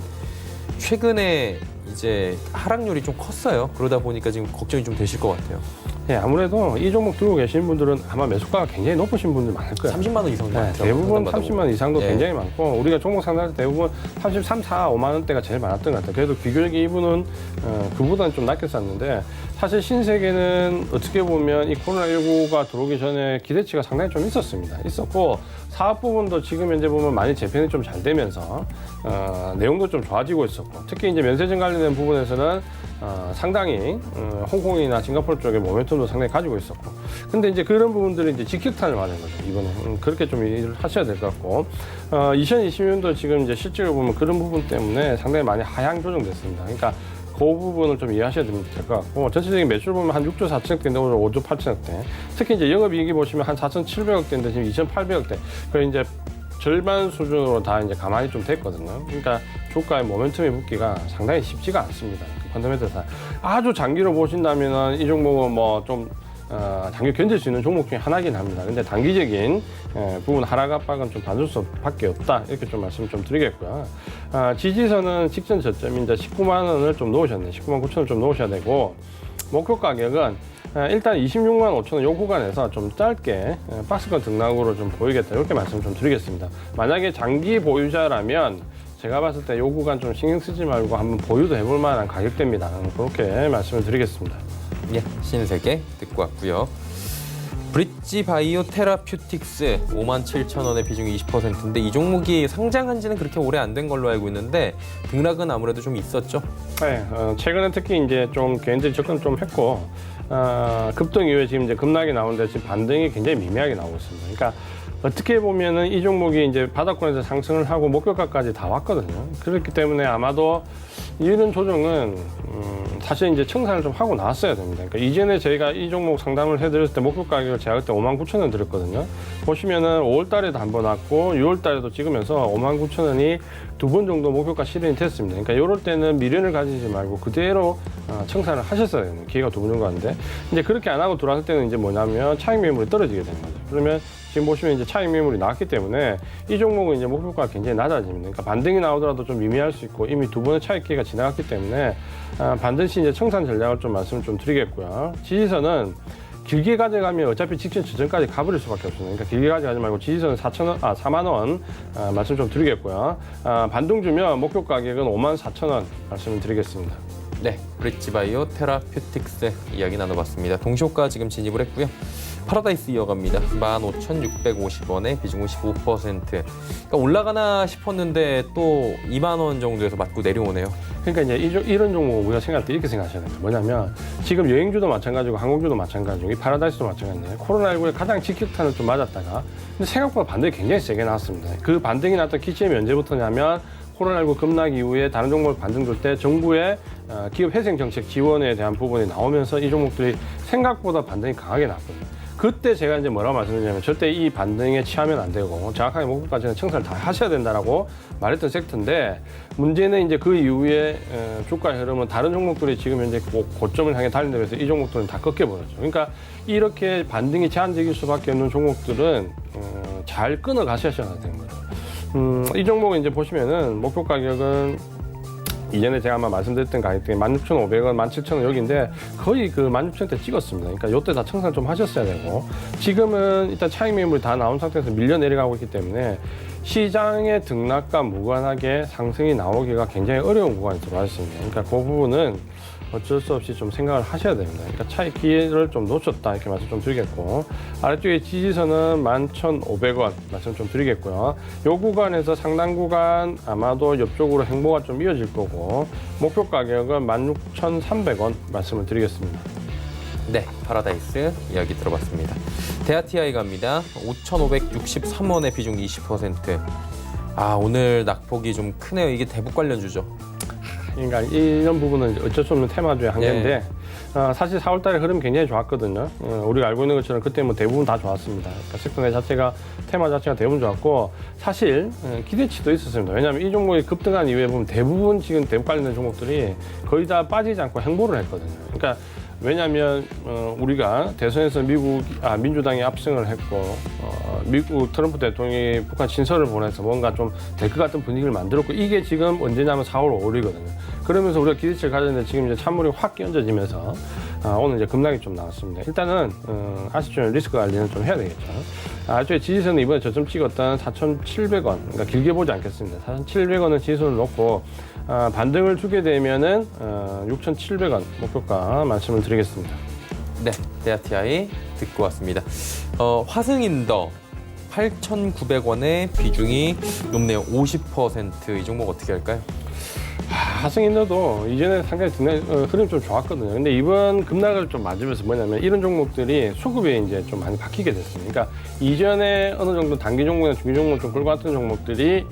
최근에 이제 하락률이 좀 컸어요. 그러다 보니까 지금 걱정이 좀 되실 것 같아요. 네, 아무래도 이 종목 들고 계시는 분들은 아마 매수가가 굉장히 높으신 분들 많을 거예요. 30만 원 이상 네, 많죠. 대부분 상담 30만 원 이상도 예. 굉장히 많고 우리가 종목 상담할 때 대부분 33, 4, 5만 원대가 제일 많았던 것 같아요. 그래도 비교적 이분은 그보다는 좀 낮게 쌌는데 사실 신세계는 어떻게 보면 이 코로나19가 들어오기 전에 기대치가 상당히 좀 있었고 사업 부분도 지금 현재 보면 많이 재편이 좀 잘 되면서 내용도 좀 좋아지고 있었고 특히 이제 면세점 관련된 부분에서는 상당히 홍콩이나 싱가포르 쪽에 모멘텀도 상당히 가지고 있었고 근데 이제 그런 부분들이 이제 직격탄을 맞은 거죠 이번에 그렇게 좀 일을 하셔야 될 것 같고 2020년도 지금 이제 실제로 보면 그런 부분 때문에 상당히 많이 하향 조정됐습니다. 그러니까 그 부분을 좀 이해하셔야 될 것 같고 전체적인 매출 보면 한 6조 4천억대인데 오늘 5조 8천억대 특히 이제 영업이익이 보시면 한 4,700억대인데 지금 2,800억대 그 이제 절반 수준으로 다 이제 가만히 좀 됐거든요. 그러니까 주가의 모멘텀이 붙기가 상당히 쉽지가 않습니다. 펀더멘털상 아주 장기로 보신다면은 이 종목은 뭐 좀 장기 견딜 수 있는 종목 중에 하나긴 합니다. 근데 단기적인 부분 하락 압박은 좀 받을 수밖에 없다. 이렇게 좀 말씀을 좀 드리겠고요. 지지선은 직전 저점이 이제 19만 원을 좀 놓으셨네. 19만 9천 원을 좀 놓으셔야 되고 목표 가격은 일단 26만 5천 원 요 구간에서 좀 짧게 박스권 등락으로 좀 보이겠다. 이렇게 말씀을 좀 드리겠습니다. 만약에 장기 보유자라면 제가 봤을 때 요 구간 좀 신경 쓰지 말고 한번 보유도 해볼 만한 가격대입니다. 그렇게 말씀을 드리겠습니다. 예, 신세계 듣고 왔고요. 브릿지 바이오 테라퓨틱스 57,000원의 비중이 20%인데 이 종목이 상장한 지는 그렇게 오래 안 된 걸로 알고 있는데 등락은 아무래도 좀 있었죠. 네, 최근에 특히 이제 좀 개인들이 접근 좀 했고 급등 이후에 지금 이제 급락이 나오는데 지금 반등이 굉장히 미미하게 나오고 있습니다. 그러니까 어떻게 보면은 이 종목이 이제 바닥권에서 상승을 하고 목표가까지 다 왔거든요. 그렇기 때문에 아마도 이런 조정은 사실 이제 청산을 좀 하고 나왔어야 됩니다. 그러니까 이전에 저희가 이 종목 상담을 해드렸을 때 목표 가격을 제가 그때 59,000원 드렸거든요. 보시면은 5월달에도 한 번 왔고 6월달에도 찍으면서 59,000원이 두 번 정도 목표가 실현이 됐습니다. 그러니까 이럴 때는 미련을 가지지 말고 그대로 청산을 하셨어야 되는 기회가 두 번 정도 왔는데 이제 그렇게 안 하고 들어왔을 때는 이제 뭐냐면 차익 매물이 떨어지게 되는 거죠. 그러면 지금 보시면 이제 차익 매물이 나왔기 때문에 이 종목은 이제 목표가가 굉장히 낮아집니다. 그러니까 반등이 나오더라도 좀 미미할 수 있고 이미 두 번의 차익 기회가 지나갔기 때문에 반드시 이제 청산 전략을 좀 말씀을 좀 드리겠고요. 지지선은 길게 가져가면 어차피 직전 저점까지 가버릴 수밖에 없습니다. 그러니까 길게 가져가지 말고 지지선은 4만 원 말씀 좀 드리겠고요. 반등 주면 목표 가격은 54,000원 말씀을 드리겠습니다. 네, 브릿지 바이오 테라퓨틱스 이야기 나눠봤습니다. 동시호가 지금 진입을 했고요. 파라다이스 이어갑니다. 15,650원에 비중은 15%. 그러니까 올라가나 싶었는데 또 2만 원 정도에서 맞고 내려오네요. 그러니까 이제 이런 종목은 우리가 생각할 때 이렇게 생각하셔야 됩니다. 뭐냐면 지금 여행주도 마찬가지고 항공주도 마찬가지고 이 파라다이스도 마찬가지인데 코로나19에 가장 직격탄을 좀 맞았다가 근데 생각보다 반등이 굉장히 세게 나왔습니다. 그 반등이 났던 기점이 언제부터냐면 코로나19 급락 이후에 다른 종목을 반등 줄 때 정부의 기업 회생 정책 지원에 대한 부분이 나오면서 이 종목들이 생각보다 반등이 강하게 나왔거든요. 그때 제가 이제 뭐라고 말씀드리냐면 절대 이 반등에 취하면 안 되고 정확하게 목표까지는 청산을 다 하셔야 된다라고 말했던 섹터인데 문제는 이제 그 이후에 주가 흐름은 다른 종목들이 지금 현재 고점을 향해 달린다고 해서 이 종목들은 다 꺾여버렸죠. 그러니까 이렇게 반등이 제한적일 수밖에 없는 종목들은 잘 끊어 가셔야 되는 거죠. 이 종목은 이제 보시면은 목표 가격은 이전에 제가 아마 말씀드렸던 가격 중에 16,500원, 17,000원 여기인데 거의 그 16,000원대 찍었습니다. 그러니까 이때 다 청산 좀 하셨어야 되고 지금은 일단 차익 매물이 다 나온 상태에서 밀려 내려가고 있기 때문에 시장의 등락과 무관하게 상승이 나오기가 굉장히 어려운 구간에 들어와 있습니다. 그러니까 그 부분은 어쩔 수 없이 좀 생각을 하셔야 됩니다. 그러니까 차익 기회를 좀 놓쳤다 이렇게 말씀 좀 드리겠고 아래쪽에 지지선은 11,500원 말씀 좀 드리겠고요. 이 구간에서 상당 구간 아마도 옆쪽으로 행보가 좀 이어질 거고 목표 가격은 16,300원 말씀을 드리겠습니다. 네, 파라다이스 이야기 들어봤습니다. 대아TI 갑니다. 5,563원의 비중 20%. 오늘 낙폭이 좀 크네요. 이게 대북 관련주죠. 그러니까 이런 부분은 어쩔 수 없는 테마 중에 한 개인데 사실 4월 달에 흐름이 굉장히 좋았거든요. 우리가 알고 있는 것처럼 그때 뭐 대부분 다 좋았습니다. 그러니까 섹터 내 자체가 테마 자체가 대부분 좋았고 사실 기대치도 있었습니다. 왜냐하면 이 종목이 급등한 이후에 보면 대부분 지금 대북 관련된 종목들이 거의 다 빠지지 않고 행보를 했거든요. 그러니까 왜냐하면 우리가 대선에서 민주당이 압승을 했고 미국 트럼프 대통령이 북한 친서를 보내서 뭔가 좀 될 것 같은 분위기를 만들었고 이게 지금 언제냐면 4월 5일이거든요. 그러면서 우리가 기대치를 가졌는데 지금 이제 찬물이 확 끼얹어지면서 오늘 이제 급락이 좀 나왔습니다. 일단은 아쉽지만 리스크 관리는 좀 해야 되겠죠. 아직의 지지선은 이번에 저점 찍었던 4,700원, 그러니까 길게 보지 않겠습니다. 4,700원을 지지선을 놓고 반등을 주게 되면은 6,700원 목표가 말씀을 드리겠습니다. 네, 데아티아이 듣고 왔습니다. 화승인더 8,900원의 비중이 높네요. 50%. 이 종목 어떻게 할까요? 하승인더도 이전에 상당히 흐름이 좀 좋았거든요. 근데 이번 급락을 좀 맞으면서 뭐냐면 이런 종목들이 수급이 이제 좀 많이 바뀌게 됐습니다. 그러니까 이전에 어느 정도 단기 종목이나 중기 종목을 좀 끌고 왔던 종목들이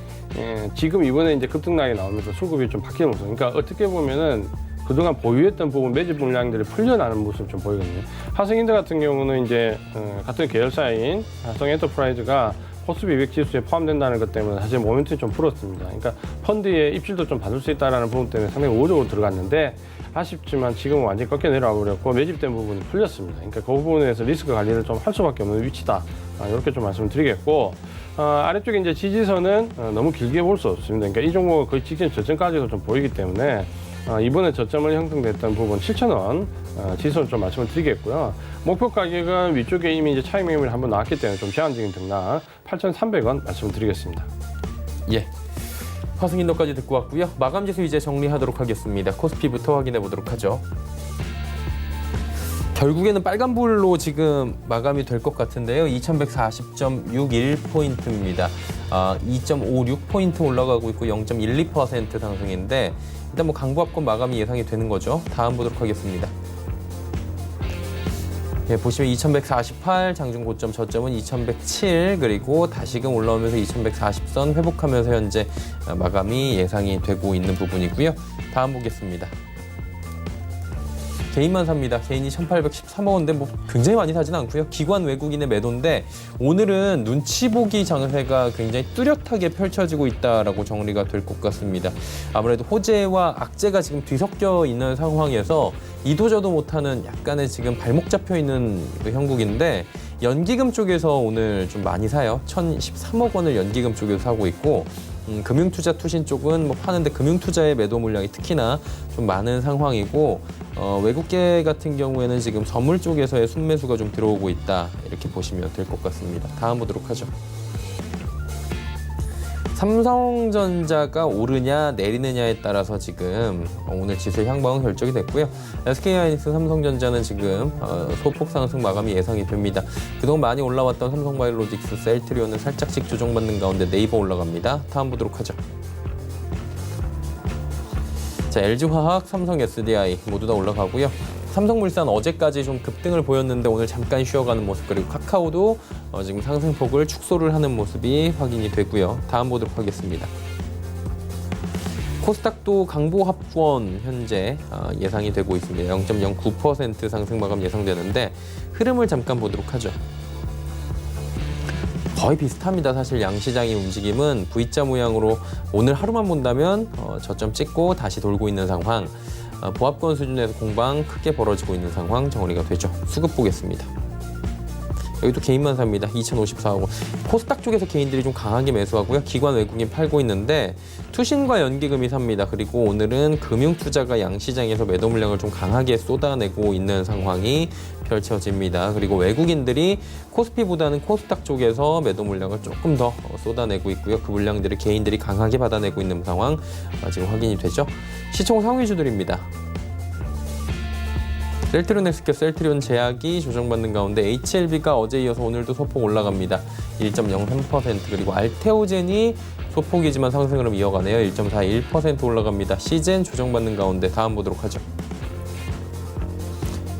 지금 이번에 이제 급등락이 나오면서 수급이 좀 바뀌는 모습. 그러니까 어떻게 보면은 그동안 보유했던 부분 매집 물량들이 풀려나는 모습을 좀 보이거든요. 하승인더 같은 경우는 이제 같은 계열사인 하성 엔터프라이즈가 코스피 200 지수에 포함된다는 것 때문에 사실 모멘텀이 좀 불었습니다. 그러니까 펀드의 입질도 좀 받을 수 있다는 부분 때문에 상당히 우호적으로 들어갔는데 아쉽지만 지금은 완전히 꺾여 내려와 버렸고 매집된 부분이 풀렸습니다. 그러니까 그 부분에서 리스크 관리를 좀 할 수밖에 없는 위치다. 이렇게 좀 말씀을 드리겠고 아래쪽에 이제 지지선은 너무 길게 볼 수 없습니다. 그러니까 이 종목은 거의 직전 저점까지도 좀 보이기 때문에 이번에 저점을 형성됐던 부분 7,000원 지수를 좀 말씀을 드리겠고요. 목표 가격은 위쪽에 이미 이제 차익 매물이 한번 나왔기 때문에 좀 제한적인 등락 8,300원 말씀을 드리겠습니다. 예. 화승인더까지 듣고 왔고요. 마감 지수 이제 정리하도록 하겠습니다. 코스피부터 확인해 보도록 하죠. 결국에는 빨간불로 지금 마감이 될 것 같은데요. 2140.61포인트입니다. 2.56포인트 올라가고 있고 0.12% 상승인데 일단 뭐 강보합권 마감이 예상이 되는 거죠. 다음 보도록 하겠습니다. 예, 보시면 2148 장중 고점 저점은 2107 그리고 다시금 올라오면서 2140선 회복하면서 현재 마감이 예상이 되고 있는 부분이고요. 다음 보겠습니다. 개인만 삽니다. 개인이 1,813억 원인데 뭐 굉장히 많이 사지는 않고요. 기관 외국인의 매도인데 오늘은 눈치 보기 장세가 굉장히 뚜렷하게 펼쳐지고 있다라고 정리가 될 것 같습니다. 아무래도 호재와 악재가 지금 뒤섞여 있는 상황에서 이도저도 못하는 약간의 지금 발목 잡혀 있는 그 형국인데 연기금 쪽에서 오늘 좀 많이 사요. 1,013억 원을 연기금 쪽에서 사고 있고 금융투자 투신 쪽은 뭐 파는데 금융투자의 매도 물량이 특히나 좀 많은 상황이고 외국계 같은 경우에는 지금 선물 쪽에서의 순매수가 좀 들어오고 있다 이렇게 보시면 될 것 같습니다. 다음 보도록 하죠. 삼성전자가 오르냐 내리느냐에 따라서 지금 오늘 지수 향방은 결정이 됐고요. SK하이닉스 삼성전자는 지금 소폭 상승 마감이 예상이 됩니다. 그동안 많이 올라왔던 삼성바이오로직스, 셀트리온은 살짝씩 조정받는 가운데 네이버 올라갑니다. 다음 보도록 하죠. 자, LG화학, 삼성 SDI 모두 다 올라가고요. 삼성물산 어제까지 좀 급등을 보였는데 오늘 잠깐 쉬어가는 모습 그리고 카카오도 지금 상승폭을 축소를 하는 모습이 확인이 되고요. 다음 보도록 하겠습니다. 코스닥도 강보합권 현재 예상이 되고 있습니다. 0.09% 상승 마감 예상되는데 흐름을 잠깐 보도록 하죠. 거의 비슷합니다. 사실 양시장의 움직임은 V자 모양으로 오늘 하루만 본다면 저점 찍고 다시 돌고 있는 상황. 보합권 수준에서 공방 크게 벌어지고 있는 상황 정리가 되죠. 수급 보겠습니다. 여기도 개인만 삽니다. 2,054억 원. 코스닥 쪽에서 개인들이 좀 강하게 매수하고요. 기관 외국인 팔고 있는데 투신과 연기금이 삽니다. 그리고 오늘은 금융투자가 양시장에서 매도 물량을 좀 강하게 쏟아내고 있는 상황이 펼쳐집니다. 그리고 외국인들이 코스피보다는 코스닥 쪽에서 매도 물량을 조금 더 쏟아내고 있고요. 그 물량들을 개인들이 강하게 받아내고 있는 상황 지금 확인이 되죠. 시총 상위주들입니다. 셀트리온 엑스캡, 셀트리온 제약이 조정받는 가운데 HLB가 어제 이어서 오늘도 소폭 올라갑니다. 1.03% 그리고 알테오젠이 소폭이지만 상승 흐름 이어가네요. 1.41% 올라갑니다. 시젠 조정받는 가운데 다음 보도록 하죠.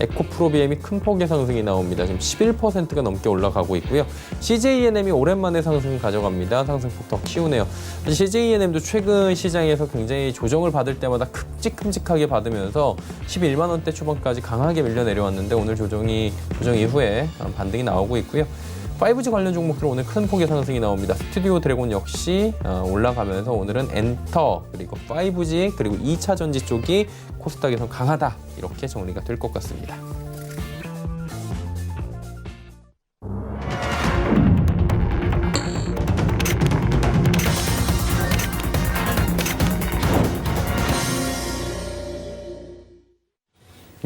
에코프로비엠이 큰 폭의 상승이 나옵니다. 지금 11%가 넘게 올라가고 있고요. CJENM이 오랜만에 상승 가져갑니다. 상승폭 더 키우네요. CJENM도 최근 시장에서 굉장히 조정을 받을 때마다 큼직큼직하게 받으면서 11만 원대 초반까지 강하게 밀려 내려왔는데 오늘 조정 이후에 반등이 나오고 있고요. 5G 관련 종목들 오늘 큰 폭의 상승이 나옵니다. 스튜디오 드래곤 역시 올라가면서 오늘은 엔터 그리고 5G 그리고 2차 전지 쪽이 코스닥에서 강하다 이렇게 정리가 될 것 같습니다.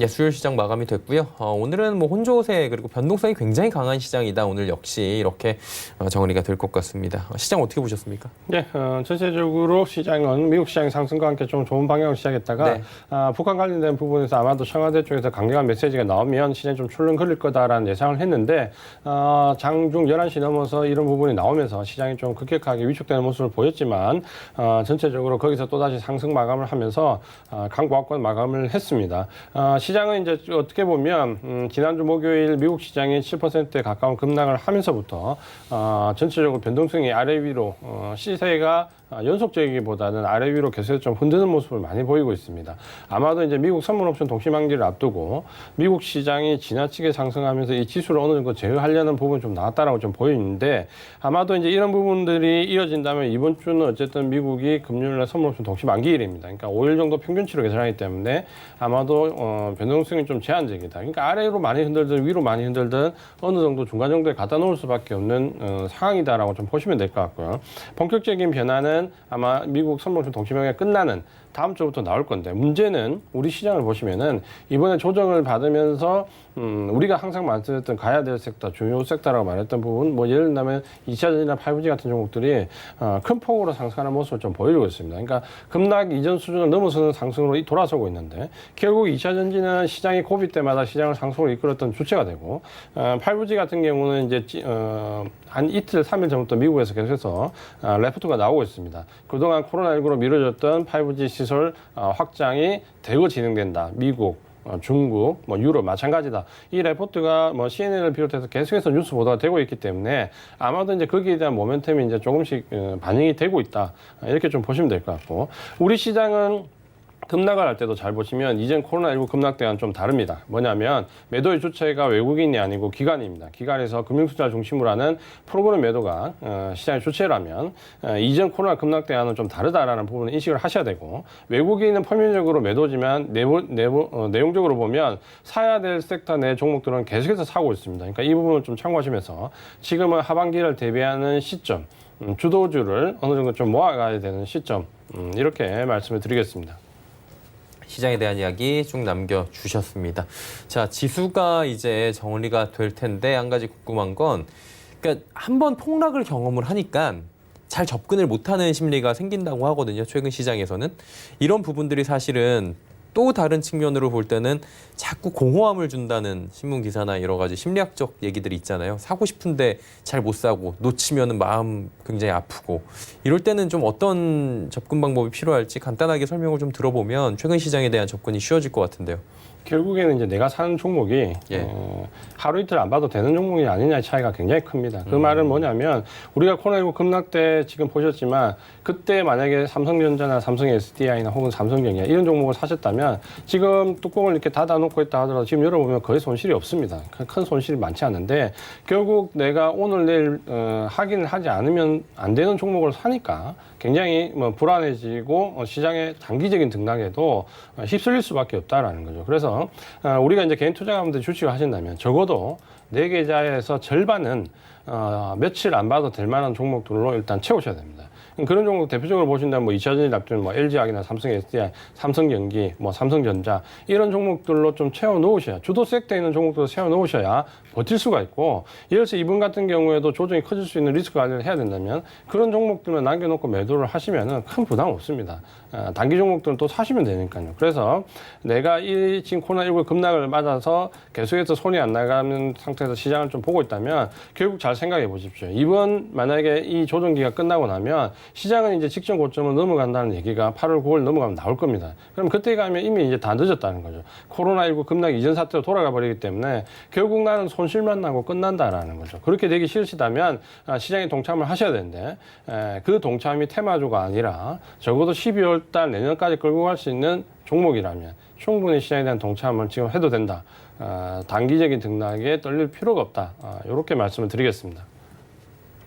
예, 수요일 시장 마감이 됐고요. 오늘은 뭐 혼조세 그리고 변동성이 굉장히 강한 시장이다. 오늘 역시 이렇게 정리가 될 것 같습니다. 시장 어떻게 보셨습니까? 네, 전체적으로 시장은 미국 시장 상승과 함께 좀 좋은 방향으로 시작했다가 네. 북한 관련된 부분에서 아마도 청와대 쪽에서 강력한 메시지가 나오면 시장이 좀 출렁거릴 거다라는 예상을 했는데 장중 11시 넘어서 이런 부분이 나오면서 시장이 좀 급격하게 위축되는 모습을 보였지만 전체적으로 거기서 또다시 상승 마감을 하면서 강보합권 마감을 했습니다. 시장은 이제 어떻게 보면 지난주 목요일 미국 시장이 7%에 가까운 급락을 하면서부터 전체적으로 변동성이 아래 위로 시세가 연속적이기보다는 아래 위로 계속 좀 흔드는 모습을 많이 보이고 있습니다. 아마도 이제 미국 선물옵션 동시만기를 앞두고 미국 시장이 지나치게 상승하면서 이 지수를 어느 정도 제어하려는 부분이 좀 나왔다라고 좀 보이는데 아마도 이제 이런 부분들이 이어진다면 이번 주는 어쨌든 미국이 금요일날 선물옵션 동시만기일입니다. 그러니까 5일 정도 평균치로 계산하기 때문에 아마도 변동성이 좀 제한적이다. 그러니까 아래로 많이 흔들든 위로 많이 흔들든 어느 정도 중간 정도에 갖다 놓을 수밖에 없는 상황이다라고 좀 보시면 될 것 같고요. 본격적인 변화는 아마 미국 선물옵션 동시만기가 끝나는 다음 주부터 나올 건데 문제는 우리 시장을 보시면은 이번에 조정을 받으면서 우리가 항상 말씀했던 가야 될 섹터, 중요 섹터라고 말했던 부분, 뭐 예를 들면 2차 전지나 5G 같은 종목들이 큰 폭으로 상승하는 모습을 좀 보이고 있습니다. 그러니까 급락 이전 수준을 넘어서는 상승으로 돌아서고 있는데 결국 2차 전지는 시장이 고비 때마다 시장을 상승으로 이끌었던 주체가 되고 5G 같은 경우는 이제 한 이틀, 3일 전부터 미국에서 계속해서 레포트가 나오고 있습니다. 그동안 코로나19로 미뤄졌던 5G 시설 확장이 대거 진행된다. 미국, 중국, 뭐 유럽 마찬가지다. 이 레포트가 뭐 CNN을 비롯해서 계속해서 뉴스 보도가 되고 있기 때문에 아마도 이제 거기에 대한 모멘텀이 이제 조금씩 반영이 되고 있다. 이렇게 좀 보시면 될 것 같고 우리 시장은 급락을 할 때도 잘 보시면 이젠 코로나19 급락 때와는 좀 다릅니다. 뭐냐면 매도의 주체가 외국인이 아니고 기관입니다. 기관에서 금융투자를 중심으로 하는 프로그램 매도가 시장의 주체라면 이전 코로나 급락 때와는 좀 다르다라는 부분을 인식을 하셔야 되고 외국인은 표면적으로 매도지만 내용적으로 보면 사야 될 섹터 내 종목들은 계속해서 사고 있습니다. 그러니까 이 부분을 좀 참고하시면서 지금은 하반기를 대비하는 시점, 주도주를 어느 정도 좀 모아가야 되는 시점 이렇게 말씀을 드리겠습니다. 시장에 대한 이야기 쭉 남겨주셨습니다. 자, 지수가 이제 정리가 될 텐데 한 가지 궁금한 건 그러니까 한번 폭락을 경험을 하니까 잘 접근을 못하는 심리가 생긴다고 하거든요. 최근 시장에서는. 이런 부분들이 사실은 또 다른 측면으로 볼 때는 자꾸 공허함을 준다는 신문 기사나 여러 가지 심리학적 얘기들이 있잖아요. 사고 싶은데 잘 못 사고 놓치면은 마음 굉장히 아프고 이럴 때는 좀 어떤 접근 방법이 필요할지 간단하게 설명을 좀 들어보면 최근 시장에 대한 접근이 쉬워질 것 같은데요. 결국에는 이제 내가 사는 종목이 하루 이틀 안 봐도 되는 종목이 아니냐의 차이가 굉장히 큽니다. 그 말은 뭐냐면 우리가 코로나19 급락 때 지금 보셨지만 그때 만약에 삼성전자나 삼성 SDI나 혹은 삼성전기나 이런 종목을 사셨다면 지금 뚜껑을 이렇게 닫아놓고 있다 하더라도 지금 열어보면 거의 손실이 없습니다. 큰 손실이 많지 않은데 결국 내가 오늘 내일 확인을 하지 않으면 안 되는 종목을 사니까 굉장히 불안해지고 시장의 단기적인 등락에도 휩쓸릴 수밖에 없다라는 거죠. 그래서 우리가 이제 개인 투자자분들 주식을 하신다면 적어도 내 계좌에서 절반은 며칠 안 봐도 될 만한 종목들로 일단 채우셔야 됩니다. 그런 종목 대표적으로 보신다면 뭐 2차 전지 앞두는 뭐 LG화학이나 삼성 SDI, 삼성전기, 뭐 삼성전자 이런 종목들로 좀 채워 놓으셔야 주도 섹터에 있는 종목들로 채워 놓으셔야 버틸 수가 있고 예를 들어서 이번 같은 경우에도 조정이 커질 수 있는 리스크 관리를 해야 된다면 그런 종목들만 남겨놓고 매도를 하시면은 큰 부담 없습니다. 단기 종목들은 또 사시면 되니까요. 그래서 내가 이 지금 코로나19 급락을 맞아서 계속해서 손이 안 나가는 상태에서 시장을 좀 보고 있다면 결국 잘 생각해 보십시오. 이번 만약에 이 조정기가 끝나고 나면 시장은 이제 직전 고점을 넘어간다는 얘기가 8월, 9월 넘어가면 나올 겁니다. 그럼 그때 가면 이미 이제 다 늦었다는 거죠. 코로나19 급락 이전 사태로 돌아가 버리기 때문에 결국 나는 손실만 나고 끝난다라는 거죠. 그렇게 되기 싫으시다면 시장에 동참을 하셔야 되는데 그 동참이 테마주가 아니라 적어도 12월 달 내년까지 끌고 갈 수 있는 종목이라면 충분히 시장에 대한 동참을 지금 해도 된다. 단기적인 등락에 떨릴 필요가 없다. 이렇게 말씀을 드리겠습니다.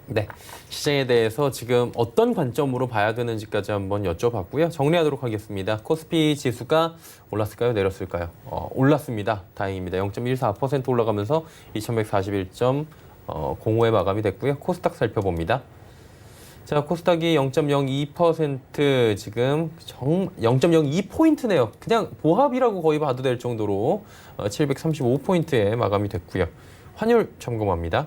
네, 시장에 대해서 지금 어떤 관점으로 봐야 되는지까지 한번 여쭤봤고요. 정리하도록 하겠습니다. 코스피 지수가 올랐을까요? 내렸을까요? 올랐습니다. 다행입니다. 0.14% 올라가면서 2141.05에 마감이 됐고요. 코스닥 살펴봅니다. 자, 코스닥이 0.02% 지금 0.02포인트네요. 그냥 보합이라고 거의 봐도 될 정도로 735포인트에 마감이 됐고요. 환율 점검합니다.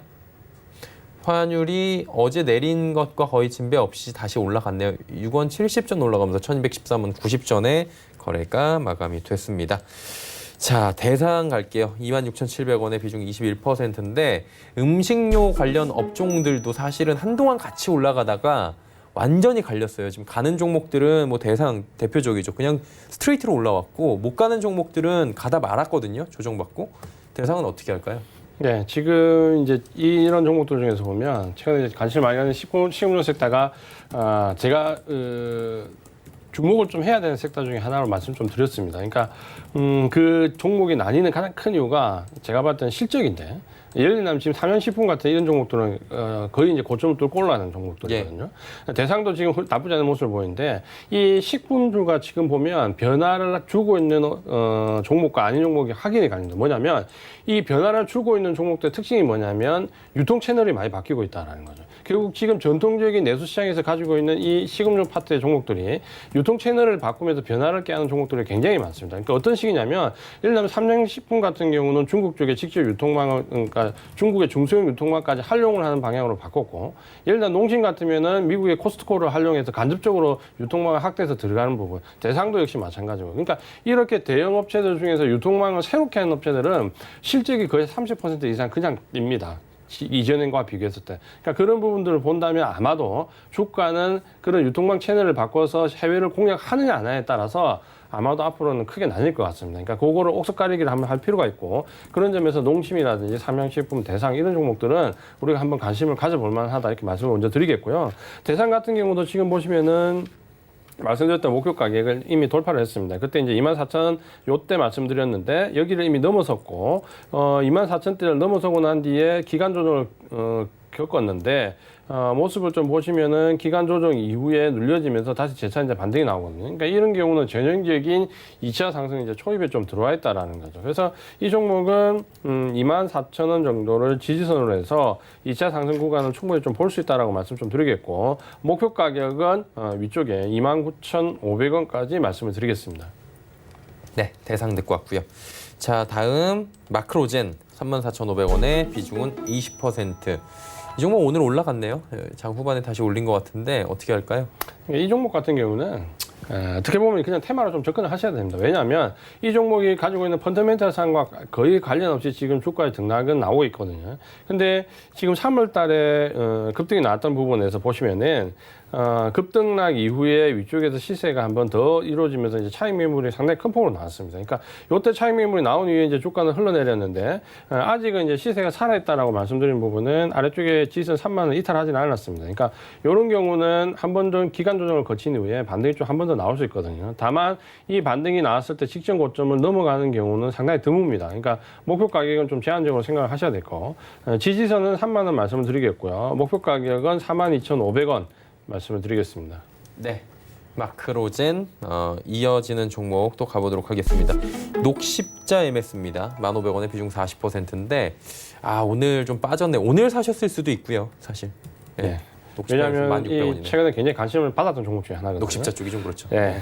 환율이 어제 내린 것과 거의 진배 없이 다시 올라갔네요. 6원 70전 올라가면서 1213원 90전에 거래가 마감이 됐습니다. 자, 대상 갈게요. 26,700원의 비중 21%인데 음식료 관련 업종들도 사실은 한동안 같이 올라가다가 완전히 갈렸어요. 지금 가는 종목들은 뭐 대상 대표적이죠. 그냥 스트레이트로 올라왔고 못 가는 종목들은 가다 말았거든요. 조정받고. 대상은 어떻게 할까요? 네, 지금 이제 이런 종목들 중에서 보면 최근에 이제 관심을 많이 가는 식품료 섹터가 제가 주목을 좀 해야 되는 섹터 중에 하나로 말씀 좀 드렸습니다. 그러니까 그 종목이 나뉘는 가장 큰 이유가 제가 봤을 때는 실적인데 예를 들면 지금 삼양식품 같은 이런 종목들은 거의 이제 고점을 뚫고 올라가는 종목들이거든요. 대상도 지금 나쁘지 않은 모습을 보이는데 이 식품주가 지금 보면 변화를 주고 있는 종목과 아닌 종목이 확인이 가능합니다. 뭐냐면 이 변화를 주고 있는 종목들의 특징이 뭐냐면 유통 채널이 많이 바뀌고 있다는 거죠. 결국 지금 전통적인 내수 시장에서 가지고 있는 이 식음료 파트의 종목들이 유통 채널을 바꾸면서 변화를 깨하는 종목들이 굉장히 많습니다. 그러니까 어떤 식이냐면 예를 들면 삼양식품 같은 경우는 중국 쪽에 직접 유통망을 그러니까 중국의 중소형 유통망까지 활용을 하는 방향으로 바꿨고 예를 들면 농심 같으면은 미국의 코스트코를 활용해서 간접적으로 유통망을 확대해서 들어가는 부분 대상도 역시 마찬가지고 그러니까 이렇게 대형 업체들 중에서 유통망을 새롭게 하는 업체들은 실적이 거의 30% 이상 그냥 늡니다. 이전과 비교했을 때. 그러니까 그런 부분들을 본다면 아마도 주가는 그런 유통망 채널을 바꿔서 해외를 공략하느냐 안 하느냐에 따라서 아마도 앞으로는 크게 나뉠 것 같습니다. 그러니까 그거를 옥석가리기를 한번 할 필요가 있고 그런 점에서 농심이라든지 삼양식품, 대상 이런 종목들은 우리가 한번 관심을 가져볼 만하다 이렇게 말씀을 먼저 드리겠고요. 대상 같은 경우도 지금 보시면은 말씀드렸던 목표 가격을 이미 돌파를 했습니다. 그때 이제 24,000원 요때 말씀드렸는데 여기를 이미 넘어섰고 24,000대를 넘어서고 난 뒤에 기간 조정을 겪었는데 모습을 좀 보시면은 기간 조정 이후에 눌려지면서 다시 재차 이제 반등이 나오거든요. 그러니까 이런 경우는 전형적인 2차 상승이 이제 초입에 좀 들어와 있다라는 거죠. 그래서 이 종목은 24,000원 정도를 지지선으로 해서 2차 상승 구간을 충분히 좀 볼 수 있다라고 말씀 좀 드리겠고 목표 가격은 위쪽에 29,500원까지 말씀을 드리겠습니다. 네, 대상 듣고 왔고요. 자, 다음 마크로젠 34,500원의 비중은 20%. 이 종목 오늘 올라갔네요. 장 후반에 다시 올린 것 같은데 어떻게 할까요? 이 종목 같은 경우는 어떻게 보면 그냥 테마로 좀 접근을 하셔야 됩니다. 왜냐하면 이 종목이 가지고 있는 펀더멘탈 상과 거의 관련 없이 지금 주가의 등락은 나오고 있거든요. 근데 지금 3월 달에 급등이 나왔던 부분에서 보시면은 급등락 이후에 위쪽에서 시세가 한 번 더 이루어지면서 이제 차익 매물이 상당히 큰 폭으로 나왔습니다. 그러니까 요때 차익 매물이 나온 이후에 이제 주가는 흘러내렸는데 아직은 이제 시세가 살아있다라고 말씀드린 부분은 아래쪽에 지선 3만 원 이탈하지는 않았습니다. 그러니까 이런 경우는 한 번 더 기간 조정을 거친 이후에 반등이 좀 한 번 더 나올 수 있거든요. 다만 이 반등이 나왔을 때 직전 고점을 넘어가는 경우는 상당히 드뭅니다. 그러니까 목표 가격은 좀 제한적으로 생각을 하셔야 되고 지지선은 3만 원 말씀을 드리겠고요. 목표 가격은 42,500원 말씀을 드리겠습니다. 네, 마크로젠 이어지는 종목 또 가보도록 하겠습니다. 녹십자 MS입니다. 1,500원의 비중 40%인데 오늘 좀 빠졌네. 오늘 사셨을 수도 있고요, 사실. 네. 왜냐하면 이 최근에 굉장히 관심을 받았던 종목 중에 하나거든요. 녹십자 쪽이 좀 그렇죠. 네,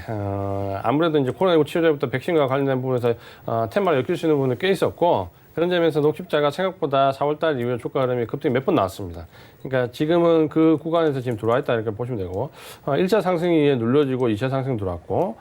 아무래도 이제 코로나19 치료제부터 백신과 관련된 부분에서 테마를 엮일 수 있는 부분이 꽤 있었고 그런 점에서 녹십자가 생각보다 4월달 이후에 주가 흐름이 급등이 몇 번 나왔습니다. 그러니까 지금은 그 구간에서 지금 들어와 있다 이렇게 보시면 되고 1차 상승이 눌러지고 2차 상승 들어왔고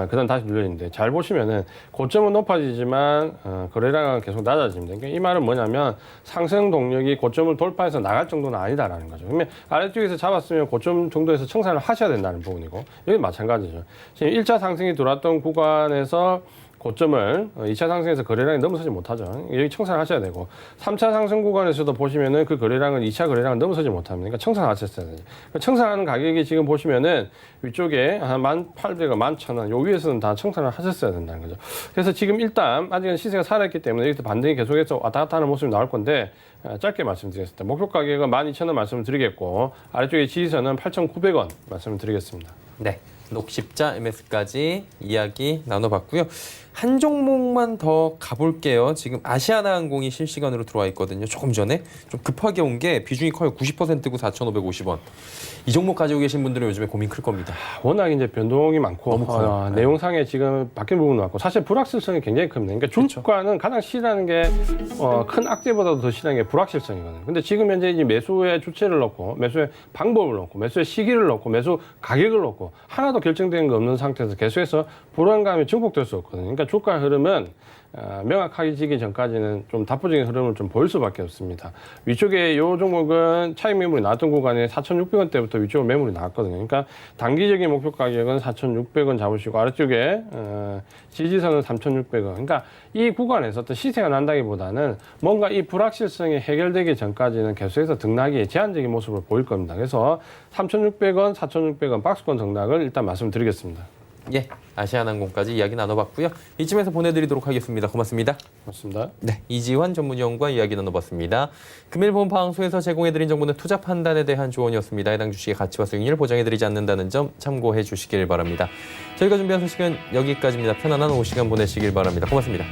그다음 다시 눌려지는데 잘 보시면은 고점은 높아지지만 거래량은 계속 낮아집니다. 그러니까 이 말은 뭐냐면 상승 동력이 고점을 돌파해서 나갈 정도는 아니다라는 거죠. 그러면 아래쪽에서 잡았으면 고점 정도에서 청산을 하셔야 된다는 부분이고 여기 마찬가지죠. 지금 1차 상승이 들어왔던 구간에서 고점을 2차 상승에서 거래량이 넘어서지 못하죠. 여기 청산을 하셔야 되고 3차 상승 구간에서도 보시면은 그 거래량은 2차 거래량을 넘어서지 못합니다. 그러니까 청산하셨어야 돼요. 그러니까 청산하는 가격이 지금 보시면은 위쪽에 한 1,800원, 11,000원 요 위에서는 다 청산을 하셨어야 된다는 거죠. 그래서 지금 일단 아직은 시세가 살아있기 때문에 여기서 반등이 계속해서 왔다 갔다 하는 모습이 나올 건데 짧게 말씀드리겠습니다. 목표 가격은 12,000원 말씀을 드리겠고 아래쪽에 지지선은 8,900원 말씀을 드리겠습니다. 네. 녹십자 MS까지 이야기 나눠봤고요. 한 종목만 더 가볼게요. 지금 아시아나항공이 실시간으로 들어와 있거든요. 조금 전에 좀 급하게 온 게 비중이 커요. 90%고 4,550원. 이 종목 가지고 계신 분들은 요즘에 고민 클 겁니다. 워낙 이제 변동이 많고 너무 커요. 네. 내용상에 지금 바뀐 부분도 많고 사실 불확실성이 굉장히 큽니다. 그러니까 주가는 가장 싫어하는 게 큰 악재보다도 더 싫어하는 게 불확실성이거든요. 근데 지금 현재 이제 매수의 주체를 넣고 매수의 방법을 넣고 매수의 시기를 넣고 매수 가격을 넣고 하나도 결정된 거 없는 상태에서 계속해서 불안감이 증폭될 수 없거든요. 그러니까 주가 흐름은 명확해지기 전까지는 좀 답보적인 흐름을 좀 보일 수밖에 없습니다. 위쪽에 이 종목은 차익 매물이 나왔던 구간에 4,600원대부터 위쪽으로 매물이 나왔거든요. 그러니까 단기적인 목표 가격은 4,600원 잡으시고 아래쪽에 지지선은 3,600원. 그러니까 이 구간에서 어떤 시세가 난다기보다는 뭔가 이 불확실성이 해결되기 전까지는 계속해서 등락이 제한적인 모습을 보일 겁니다. 그래서 3,600원, 4,600원 박스권 등락을 일단 말씀드리겠습니다. 예, 아시아나항공까지 이야기 나눠봤고요. 이쯤에서 보내드리도록 하겠습니다. 고맙습니다. 고맙습니다. 네, 이지환 전문위원과 이야기 나눠봤습니다. 금일 본 방송에서 제공해드린 정보는 투자 판단에 대한 조언이었습니다. 해당 주식의 가치와 수익률 보장해드리지 않는다는 점 참고해 주시길 바랍니다. 저희가 준비한 소식은 여기까지입니다. 편안한 오후 시간 보내시길 바랍니다. 고맙습니다.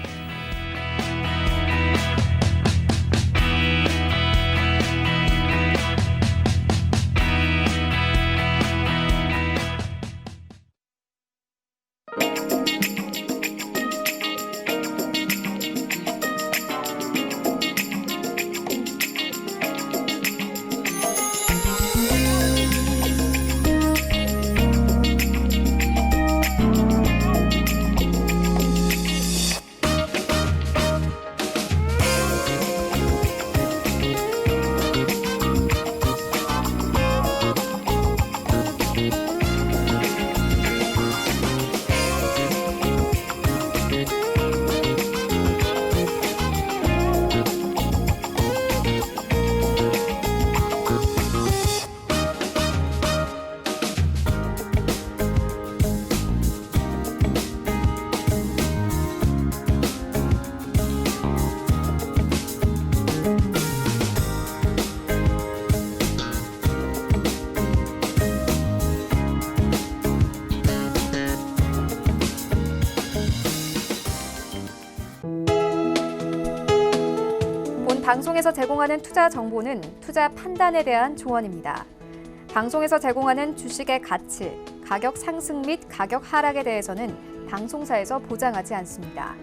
방송에서 제공하는 투자 정보는 투자 판단에 대한 조언입니다. 방송에서 제공하는 주식의 가치, 가격 상승 및 가격 하락에 대해서는 방송사에서 보장하지 않습니다.